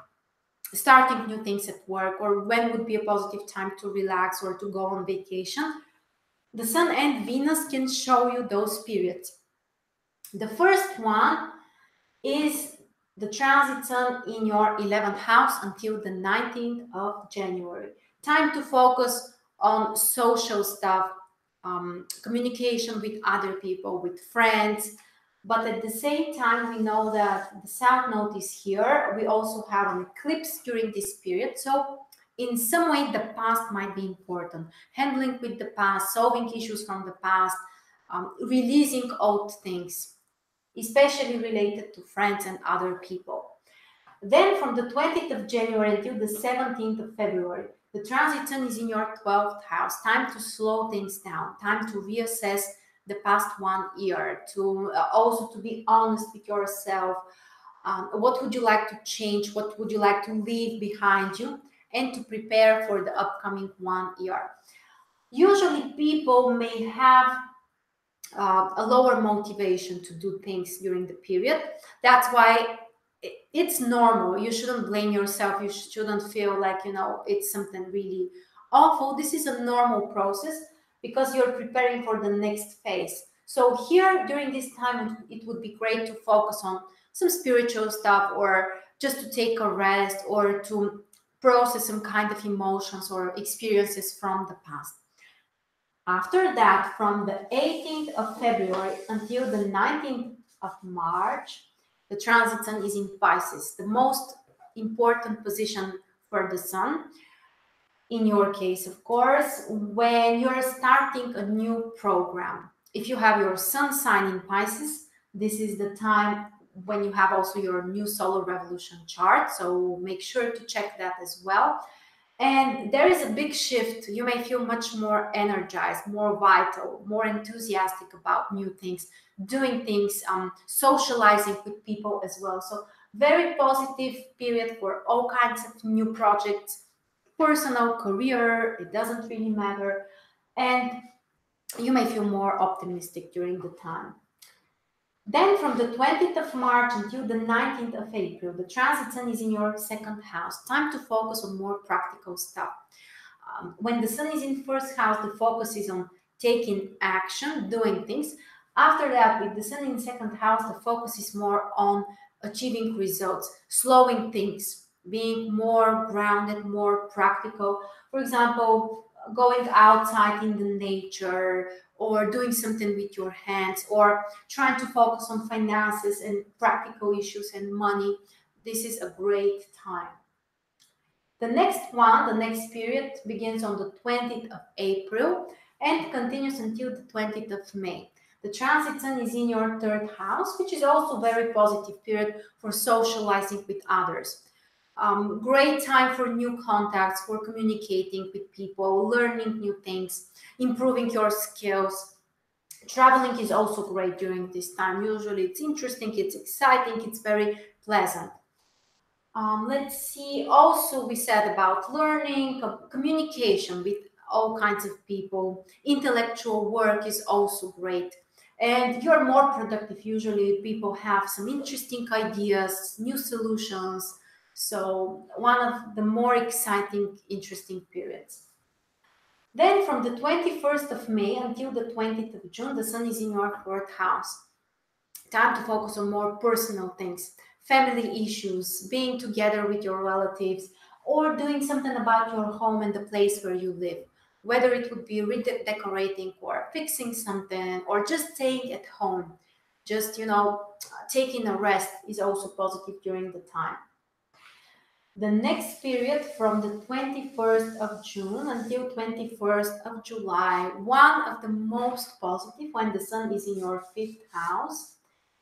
starting new things at work, or when would be a positive time to relax or to go on vacation. The sun and Venus can show you those periods. The first one is the transit sun in your 11th house until the 19th of January. Time to focus on social stuff, communication with other people, with friends. But at the same time, we know that the South Node is here. We also have an eclipse during this period. So in some way, the past might be important. Handling with the past, solving issues from the past, releasing old things, especially related to friends and other people. Then from the 20th of January until the 17th of February, the transit sun is in your 12th house. Time to slow things down, time to reassess the past 1 year, to also to be honest with yourself. What would you like to change? What would you like to leave behind you? And to prepare for the upcoming 1 year. Usually people may have a lower motivation to do things during the period. That's why it's normal. You shouldn't blame yourself. You shouldn't feel like, it's something really awful. This is a normal process because you're preparing for the next phase. So here during this time, it would be great to focus on some spiritual stuff, or just to take a rest, or to process some kind of emotions or experiences from the past. After that, from the 18th of February until the 19th of March, the transit sun is in Pisces, the most important position for the sun. In your case, of course, when you're starting a new program. If you have your sun sign in Pisces, this is the time when you have also your new solar revolution chart. So make sure to check that as well. And there is a big shift. You may feel much more energized, more vital, more enthusiastic about new things, doing things, socializing with people as well. So very positive period for all kinds of new projects, personal, career, it doesn't really matter. And you may feel more optimistic during the time. Then from the 20th of March until the 19th of April, the transit sun is in your second house. Time to focus on more practical stuff. When the sun is in first house, the focus is on taking action, doing things. After that, with the sun in second house, the focus is more on achieving results, slowing things, being more grounded, more practical. For example, going outside in the nature, or doing something with your hands, or trying to focus on finances and practical issues and money. This is a great time. The next one, the next period, begins on the 20th of April and continues until the 20th of May. The transit sun is in your third house, which is also a very positive period for socializing with others. Great time for new contacts, for communicating with people, learning new things, improving your skills. Traveling is also great during this time. Usually it's interesting, it's exciting, it's very pleasant. Let's see, also we said about learning, communication with all kinds of people. Intellectual work is also great. And you're more productive. Usually people have some interesting ideas, new solutions. So one of the more exciting, interesting periods. Then from the 21st of May until the 20th of June, the sun is in your fourth house. Time to focus on more personal things, family issues, being together with your relatives, or doing something about your home and the place where you live. Whether it would be redecorating or fixing something, or just staying at home. Just, taking a rest is also positive during the time. The next period from the 21st of June until 21st of July, one of the most positive when the sun is in your 5th house.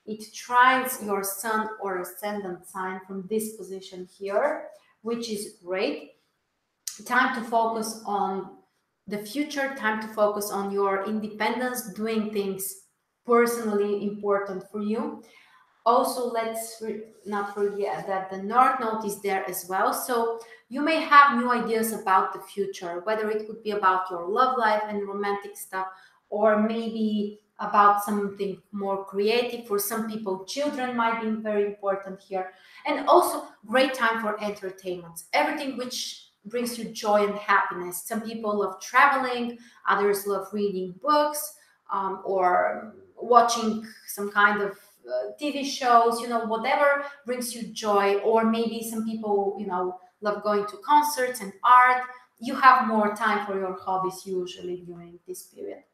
It trines your sun or ascendant sign from this position here, which is great. Time to focus on the future, time to focus on your independence, doing things personally important for you. Also, let's not forget that the North Node is there as well. So you may have new ideas about the future, whether it could be about your love life and romantic stuff, or maybe about something more creative. For some people, children might be very important here. And also, great time for entertainment. Everything which brings you joy and happiness. Some people love traveling, others love reading books, or watching some kind of TV shows, whatever brings you joy. Or maybe some people, love going to concerts and art. You have more time for your hobbies usually during this period.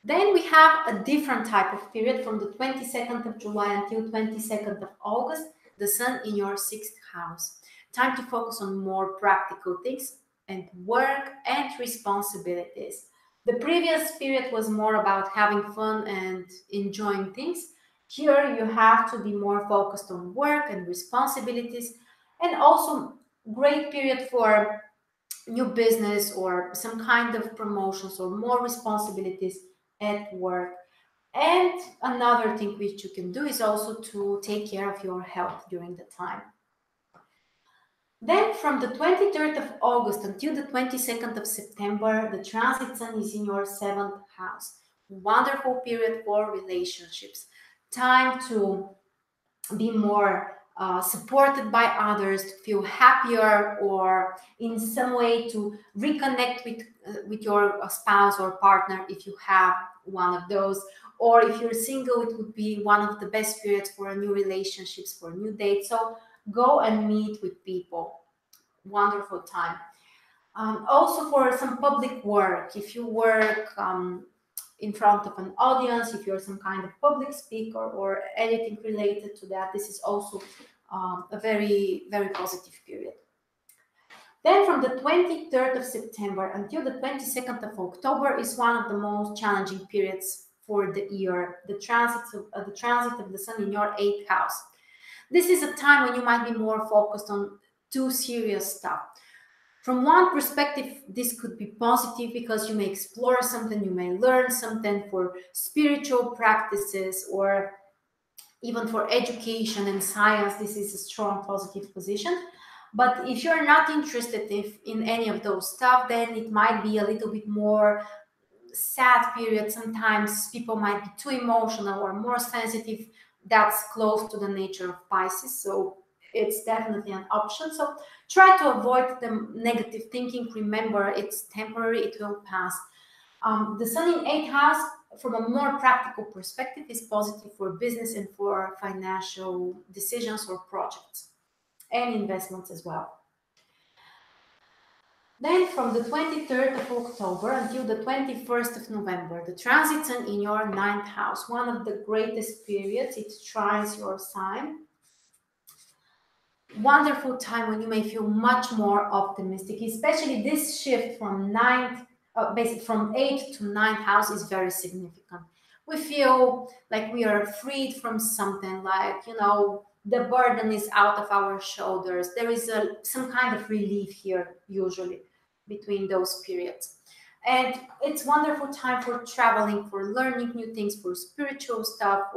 Then we have a different type of period from the 22nd of July until 22nd of August, the sun in your 6th house. Time to focus on more practical things and work and responsibilities. The previous period was more about having fun and enjoying things. Here you have to be more focused on work and responsibilities, and also great period for new business or some kind of promotions or more responsibilities at work. And another thing which you can do is also to take care of your health during the time. Then from the 23rd of August until the 22nd of September, the transit sun is in your 7th house. Wonderful period for relationships. Time to be more supported by others, to feel happier, or in some way to reconnect with your spouse or partner if you have one of those. Or if you're single, it would be one of the best periods for new relationships, for new dates. So go and meet with people. Wonderful time. Also for some public work, if you work in front of an audience, if you're some kind of public speaker or anything related to that, this is also a very, very positive period. Then from the 23rd of September until the 22nd of October is one of the most challenging periods for the year, the transit of the sun in your 8th house. This is a time when you might be more focused on too serious stuff. From one perspective, this could be positive because you may explore something, you may learn something for spiritual practices or even for education and science. This is a strong positive position. But if you're not interested in any of those stuff, then it might be a little bit more sad period. Sometimes people might be too emotional or more sensitive. That's close to the nature of Pisces. So it's definitely an option. So try to avoid the negative thinking. Remember, it's temporary, it will pass. The sun in 8th house, from a more practical perspective, is positive for business and for financial decisions or projects and investments as well. Then from the 23rd of October until the 21st of November, the transit sun in your 9th house, one of the greatest periods. It trines your sign. Wonderful time when you may feel much more optimistic, especially this shift from from 8th to 9th house is very significant. We feel like we are freed from something, like, the burden is out of our shoulders. There is some kind of relief here, usually, between those periods. And it's wonderful time for traveling, for learning new things, for spiritual stuff,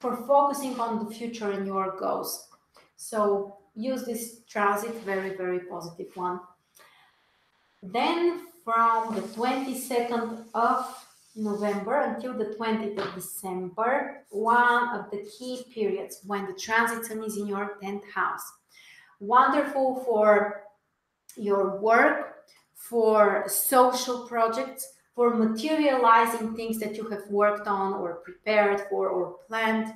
for focusing on the future and your goals. So use this transit, very, very positive one. Then from the 22nd of November until the 20th of December, one of the key periods when the transit sun is in your 10th house. Wonderful for your work, for social projects, for materializing things that you have worked on or prepared for or planned.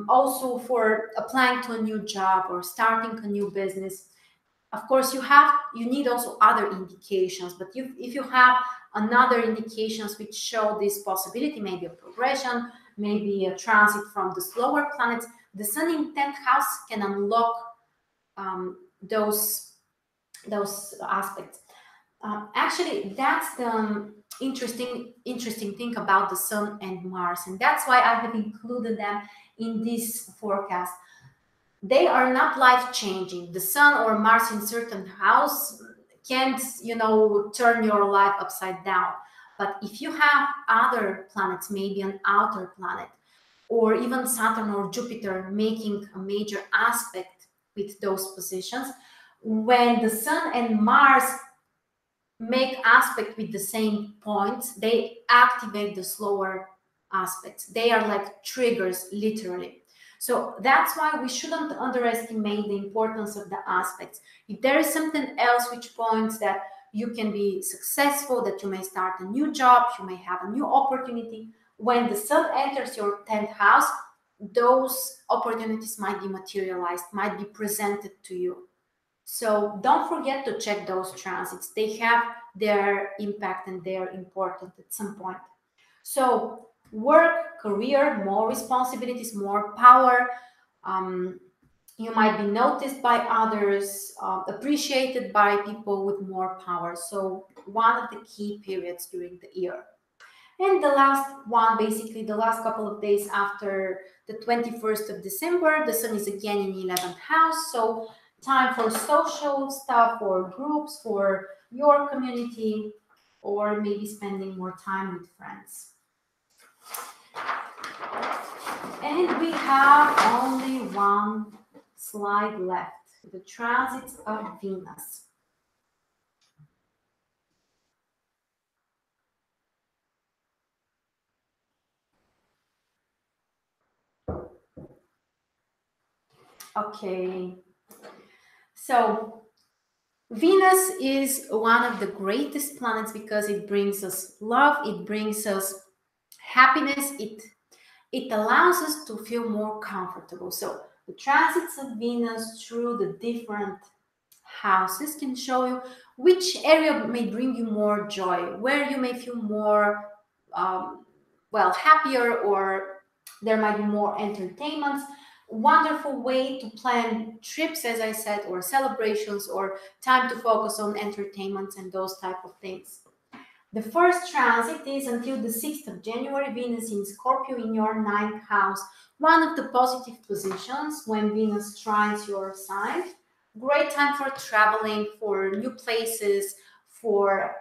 Also for applying to a new job or starting a new business. Of course, you need also other indications, but if you have another indications which show this possibility, maybe a progression, maybe a transit from the slower planets, the sun in 10th house can unlock those aspects. Actually, that's the interesting thing about the sun and Mars, and that's why I have included them in this forecast. They are not life-changing. The sun or Mars in certain house can't, turn your life upside down. But if you have other planets, maybe an outer planet, or even Saturn or Jupiter making a major aspect with those positions, when the sun and Mars make aspect with the same points, they activate the slower aspects. They are like triggers, literally. So that's why we shouldn't underestimate the importance of the aspects. If there is something else which points that you can be successful, that you may start a new job, you may have a new opportunity, when the sun enters your 10th house, those opportunities might be materialized, might be presented to you. So don't forget to check those transits. They have their impact and they're important at some point. So work, career, more responsibilities, more power. You might be noticed by others, appreciated by people with more power. So one of the key periods during the year. And the last one, basically the last couple of days after the 21st of December, the sun is again in the 11th house. So time for social stuff, for groups, for your community, or maybe spending more time with friends. And we have only one slide left, the transits of Venus. Okay, so Venus is one of the greatest planets because it brings us love, it brings us happiness, it allows us to feel more comfortable. So the transits of Venus through the different houses can show you which area may bring you more joy, where you may feel more happier, or there might be more entertainments. Wonderful way to plan trips, as I said, or celebrations, or time to focus on entertainments and those type of things. The first transit is until the 6th of January, Venus in Scorpio in your 9th house. One of the positive positions when Venus trines your sign. Great time for traveling, for new places, for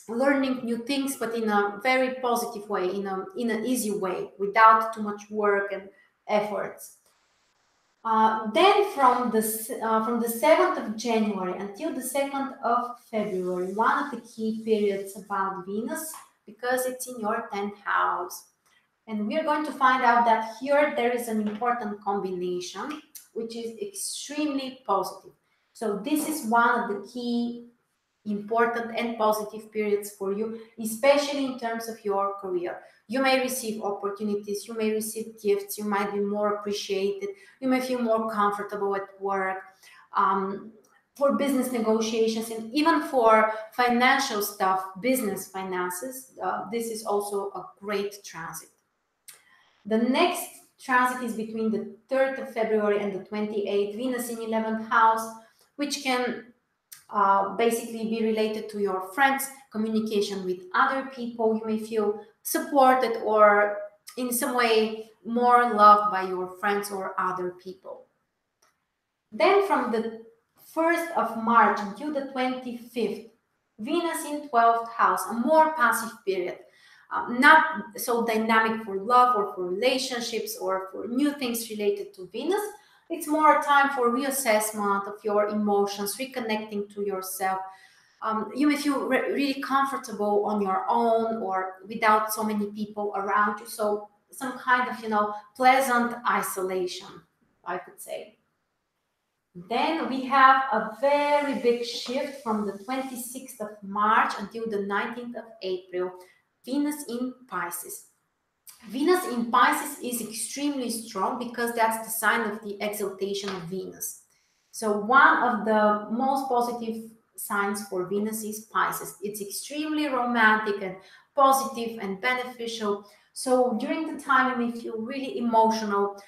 learning new things, but in a very positive way, in an easy way, without too much work and efforts. Then from the 7th of January until the 2nd of February, one of the key periods about Venus, because it's in your 10th house. And we are going to find out that here there is an important combination, which is extremely positive. So this is one of the key important and positive periods for you, especially in terms of your career. You may receive opportunities, you may receive gifts, you might be more appreciated, you may feel more comfortable at work, for business negotiations, and even for financial stuff, business finances. This is also a great transit. The next transit is between the 3rd of February and the 28th, Venus in 11th house, which can basically be related to your friends, communication with other people. You may feel supported or in some way more loved by your friends or other people. Then from the 1st of March until the 25th, Venus in 12th house, a more passive period. Not so dynamic for love or for relationships or for new things related to Venus. It's more a time for reassessment of your emotions, reconnecting to yourself. You may feel really comfortable on your own or without so many people around you. So some kind of, pleasant isolation, I could say. Then we have a very big shift from the 26th of March until the 19th of April. Venus in Pisces. Venus in Pisces is extremely strong because that's the sign of the exaltation of Venus. So one of the most positive signs for Venus is Pisces. It's extremely romantic and positive and beneficial. So during the time you may feel really emotional,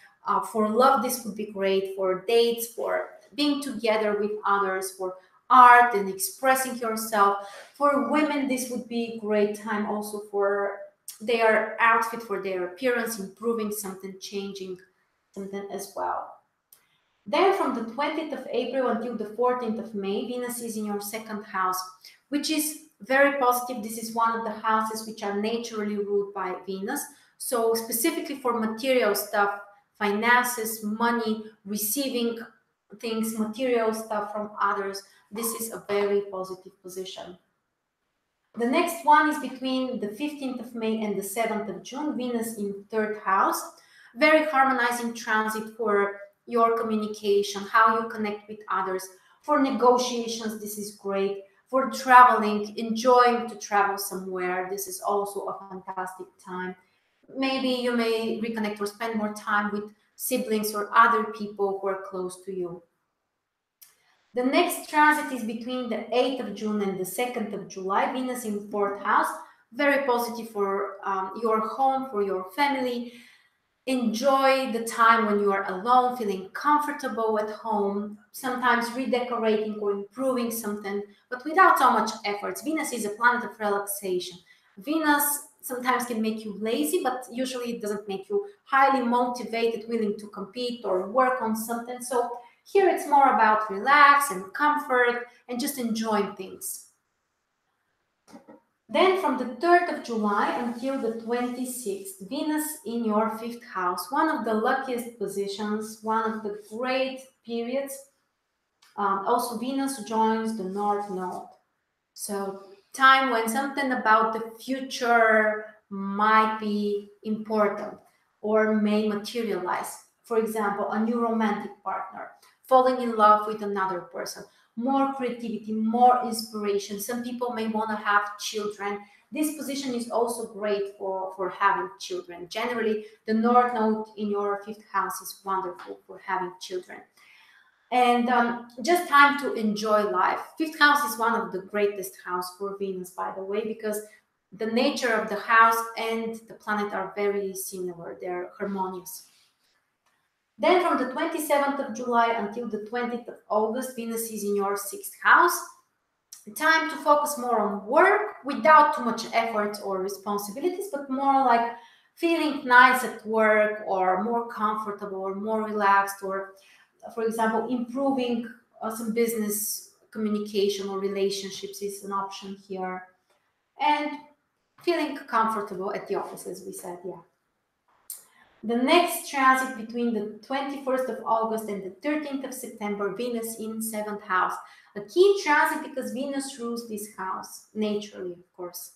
For love, this would be great. For dates, for being together with others, for art and expressing yourself. For women, this would be a great time also for their outfit, for their appearance, improving something, changing something as well. Then from the 20th of April until the 14th of May, Venus is in your second house, which is very positive. This is one of the houses which are naturally ruled by Venus. So specifically for material stuff, finances, money, receiving things, material stuff from others, this is a very positive position. The next one is between the 15th of May and the 7th of June, Venus in third house. Very harmonizing transit for your communication, how you connect with others. For negotiations, this is great. For traveling, enjoying to travel somewhere, this is also a fantastic time. Maybe you may reconnect or spend more time with siblings or other people who are close to you. The next transit is between the 8th of June and the 2nd of July, Venus in fourth house. Very positive for your home, for your family. Enjoy the time when you are alone, feeling comfortable at home, sometimes redecorating or improving something, but without so much effort. Venus is a planet of relaxation. Venus sometimes can make you lazy, but usually it doesn't make you highly motivated, willing to compete or work on something. So here it's more about relax and comfort and just enjoying things. Then from the 3rd of July until the 26th, Venus in your fifth house, one of the luckiest positions, one of the great periods. Also, Venus joins the North Node. So time when something about the future might be important or may materialize. For example, a new romantic partner, falling in love with another person, more creativity, more inspiration. Some people may want to have children. This position is also great for having children. Generally, the North Node in your fifth house is wonderful for having children. And just time to enjoy life. Fifth house is one of the greatest house for Venus, by the way, because the nature of the house and the planet are very similar. They're harmonious. Then from the 27th of July until the 20th of August, Venus is in your sixth house. Time to focus more on work without too much effort or responsibilities, but more like feeling nice at work or more comfortable or more relaxed, or for example, improving some business communication or relationships is an option here. And feeling comfortable at the office, as we said, yeah. The next transit between the 21st of August and the 13th of September, Venus in seventh house. A key transit because Venus rules this house, naturally, of course.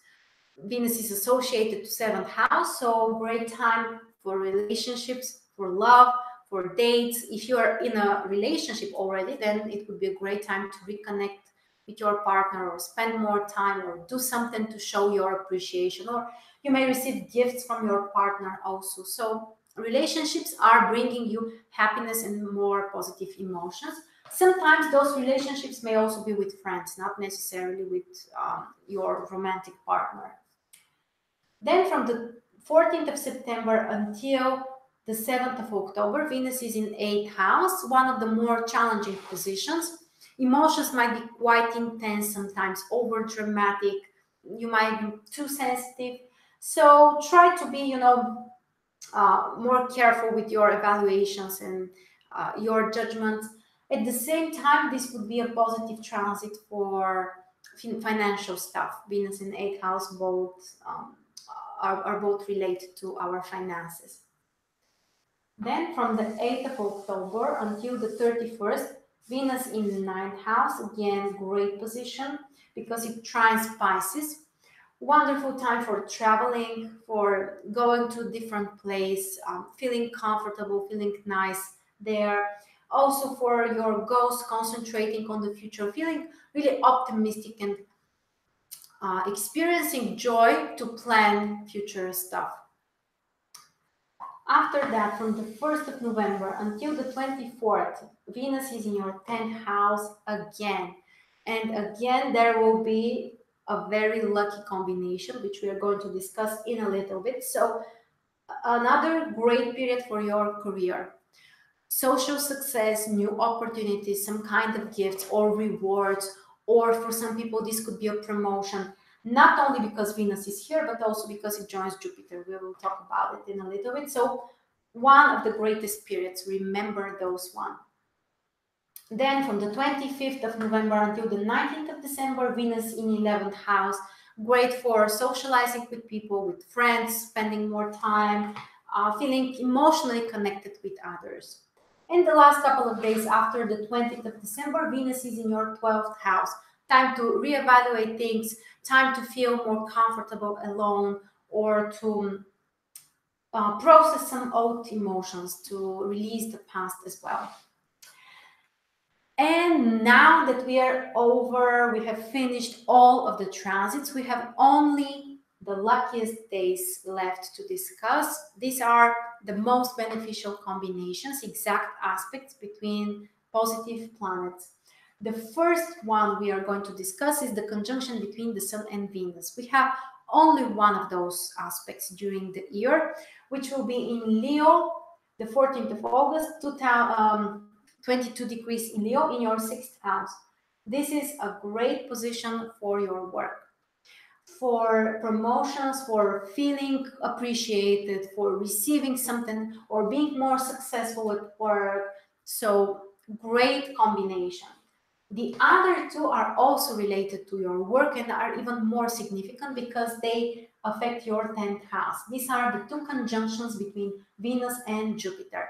Venus is associated to seventh house, so great time for relationships, for love, for dates. If you are in a relationship already, then it would be a great time to reconnect with your partner or spend more time or do something to show your appreciation, or you may receive gifts from your partner also. So relationships are bringing you happiness and more positive emotions. Sometimes those relationships may also be with friends, not necessarily with your romantic partner. Then from the 14th of September until the 7th of October, Venus is in eighth house, one of the more challenging positions. Emotions might be quite intense, sometimes over dramatic. You might be too sensitive. So try to be, more careful with your evaluations and your judgments. At the same time, this would be a positive transit for financial stuff. Venus in eighth house both are both related to our finances. Then from the 8th of October until the 31st, Venus in the ninth house, again, great position because it trines Pisces. Wonderful time for traveling, for going to a different place, feeling comfortable, feeling nice there. Also for your goals, concentrating on the future, feeling really optimistic and experiencing joy to plan future stuff. After that, from the 1st of November until the 24th, Venus is in your 10th house again. And again, there will be a very lucky combination, which we are going to discuss in a little bit. So another great period for your career. social success, new opportunities, some kind of gifts or rewards, or for some people, this could be a promotion, not only because Venus is here, but also because it joins Jupiter. We will talk about it in a little bit. So one of the greatest periods, remember those one. Then from the 25th of November until the 19th of December, Venus in 11th house, great for socializing with people, with friends, spending more time, feeling emotionally connected with others. In the last couple of days after the 20th of December, Venus is in your 12th house. Time to reevaluate things, time to feel more comfortable alone, or to process some old emotions, to release the past as well. And now that we are over, we have finished all of the transits, we have only the luckiest days left to discuss. These are the most beneficial combinations, exact aspects between positive planets. The first one we are going to discuss is the conjunction between the Sun and Venus. We have only one of those aspects during the year, which will be in Leo, the 14th of August, 22 degrees in Leo in your 6th house. This is a great position for your work, for promotions, for feeling appreciated, for receiving something, or being more successful at work. So great combination. The other two are also related to your work and are even more significant because they affect your 10th house. These are the two conjunctions between Venus and Jupiter.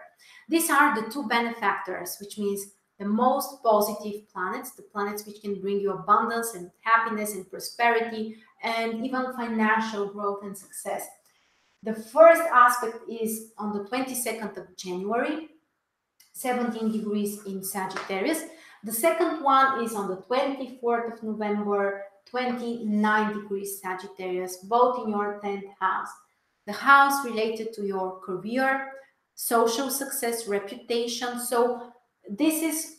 These are the two benefactors, which means the most positive planets, the planets which can bring you abundance and happiness and prosperity and even financial growth and success. The first aspect is on the 22nd of January, 17 degrees in Sagittarius. The second one is on the 24th of November, 29 degrees Sagittarius, both in your 10th house. The house related to your career, social success, reputation. So this is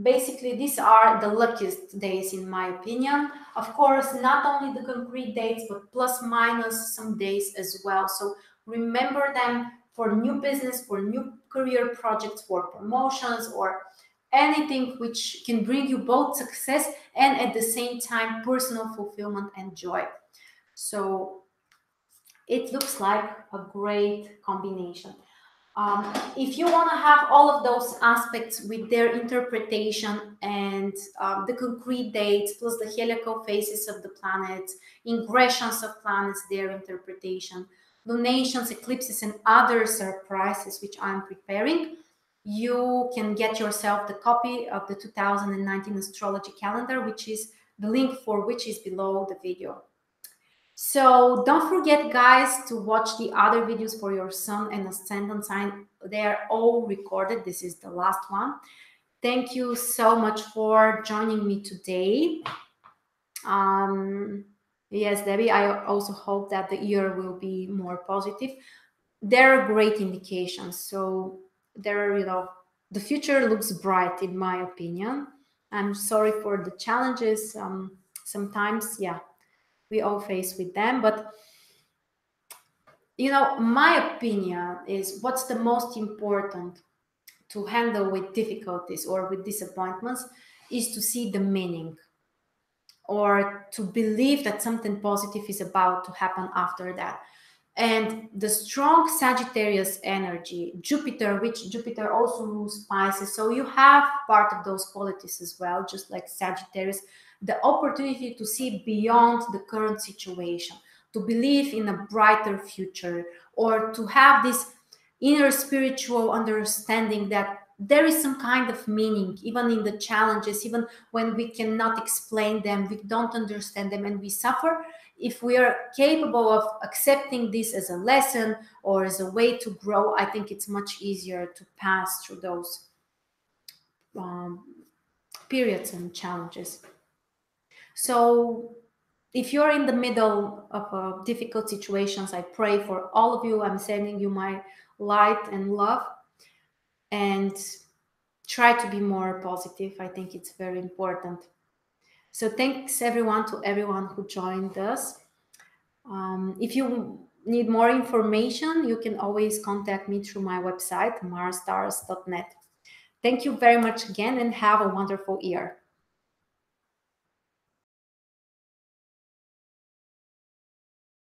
basically, these are the luckiest days in my opinion. Of course, not only the concrete dates, but plus minus some days as well. So remember them for new business, for new career projects, for promotions, or anything which can bring you both success and at the same time personal fulfillment and joy. So it looks like a great combination. If you want to have all of those aspects with their interpretation and the concrete dates plus the heliacal phases of the planets, ingressions of planets, their interpretation, lunations, eclipses, and other surprises which I'm preparing, you can get yourself the copy of the 2019 astrology calendar, which is the link for which is below the video. So don't forget, guys, to watch the other videos for your sun and ascendant sign. They are all recorded. This is the last one. Thank you so much for joining me today. Yes, Debbie, I also hope that the year will be more positive. There are great indications. So there are, the future looks bright in my opinion. I'm sorry for the challenges. Sometimes, yeah, we all face with them, but my opinion is what's the most important to handle with difficulties or with disappointments is to see the meaning, or to believe that something positive is about to happen after that. And the strong Sagittarius energy, Jupiter, which Jupiter also rules Pisces, so you have part of those qualities as well, just like Sagittarius, the opportunity to see beyond the current situation, to believe in a brighter future, or to have this inner spiritual understanding that there is some kind of meaning, even in the challenges, even when we cannot explain them, we don't understand them, and we suffer. If we are capable of accepting this as a lesson or as a way to grow, I think it's much easier to pass through those periods and challenges. So if you're in the middle of difficult situations, I pray for all of you. I'm sending you my light and love, and try to be more positive. I think it's very important. So thanks everyone who joined us. If you need more information, you can always contact me through my website, marstars.net. Thank you very much again and have a wonderful year.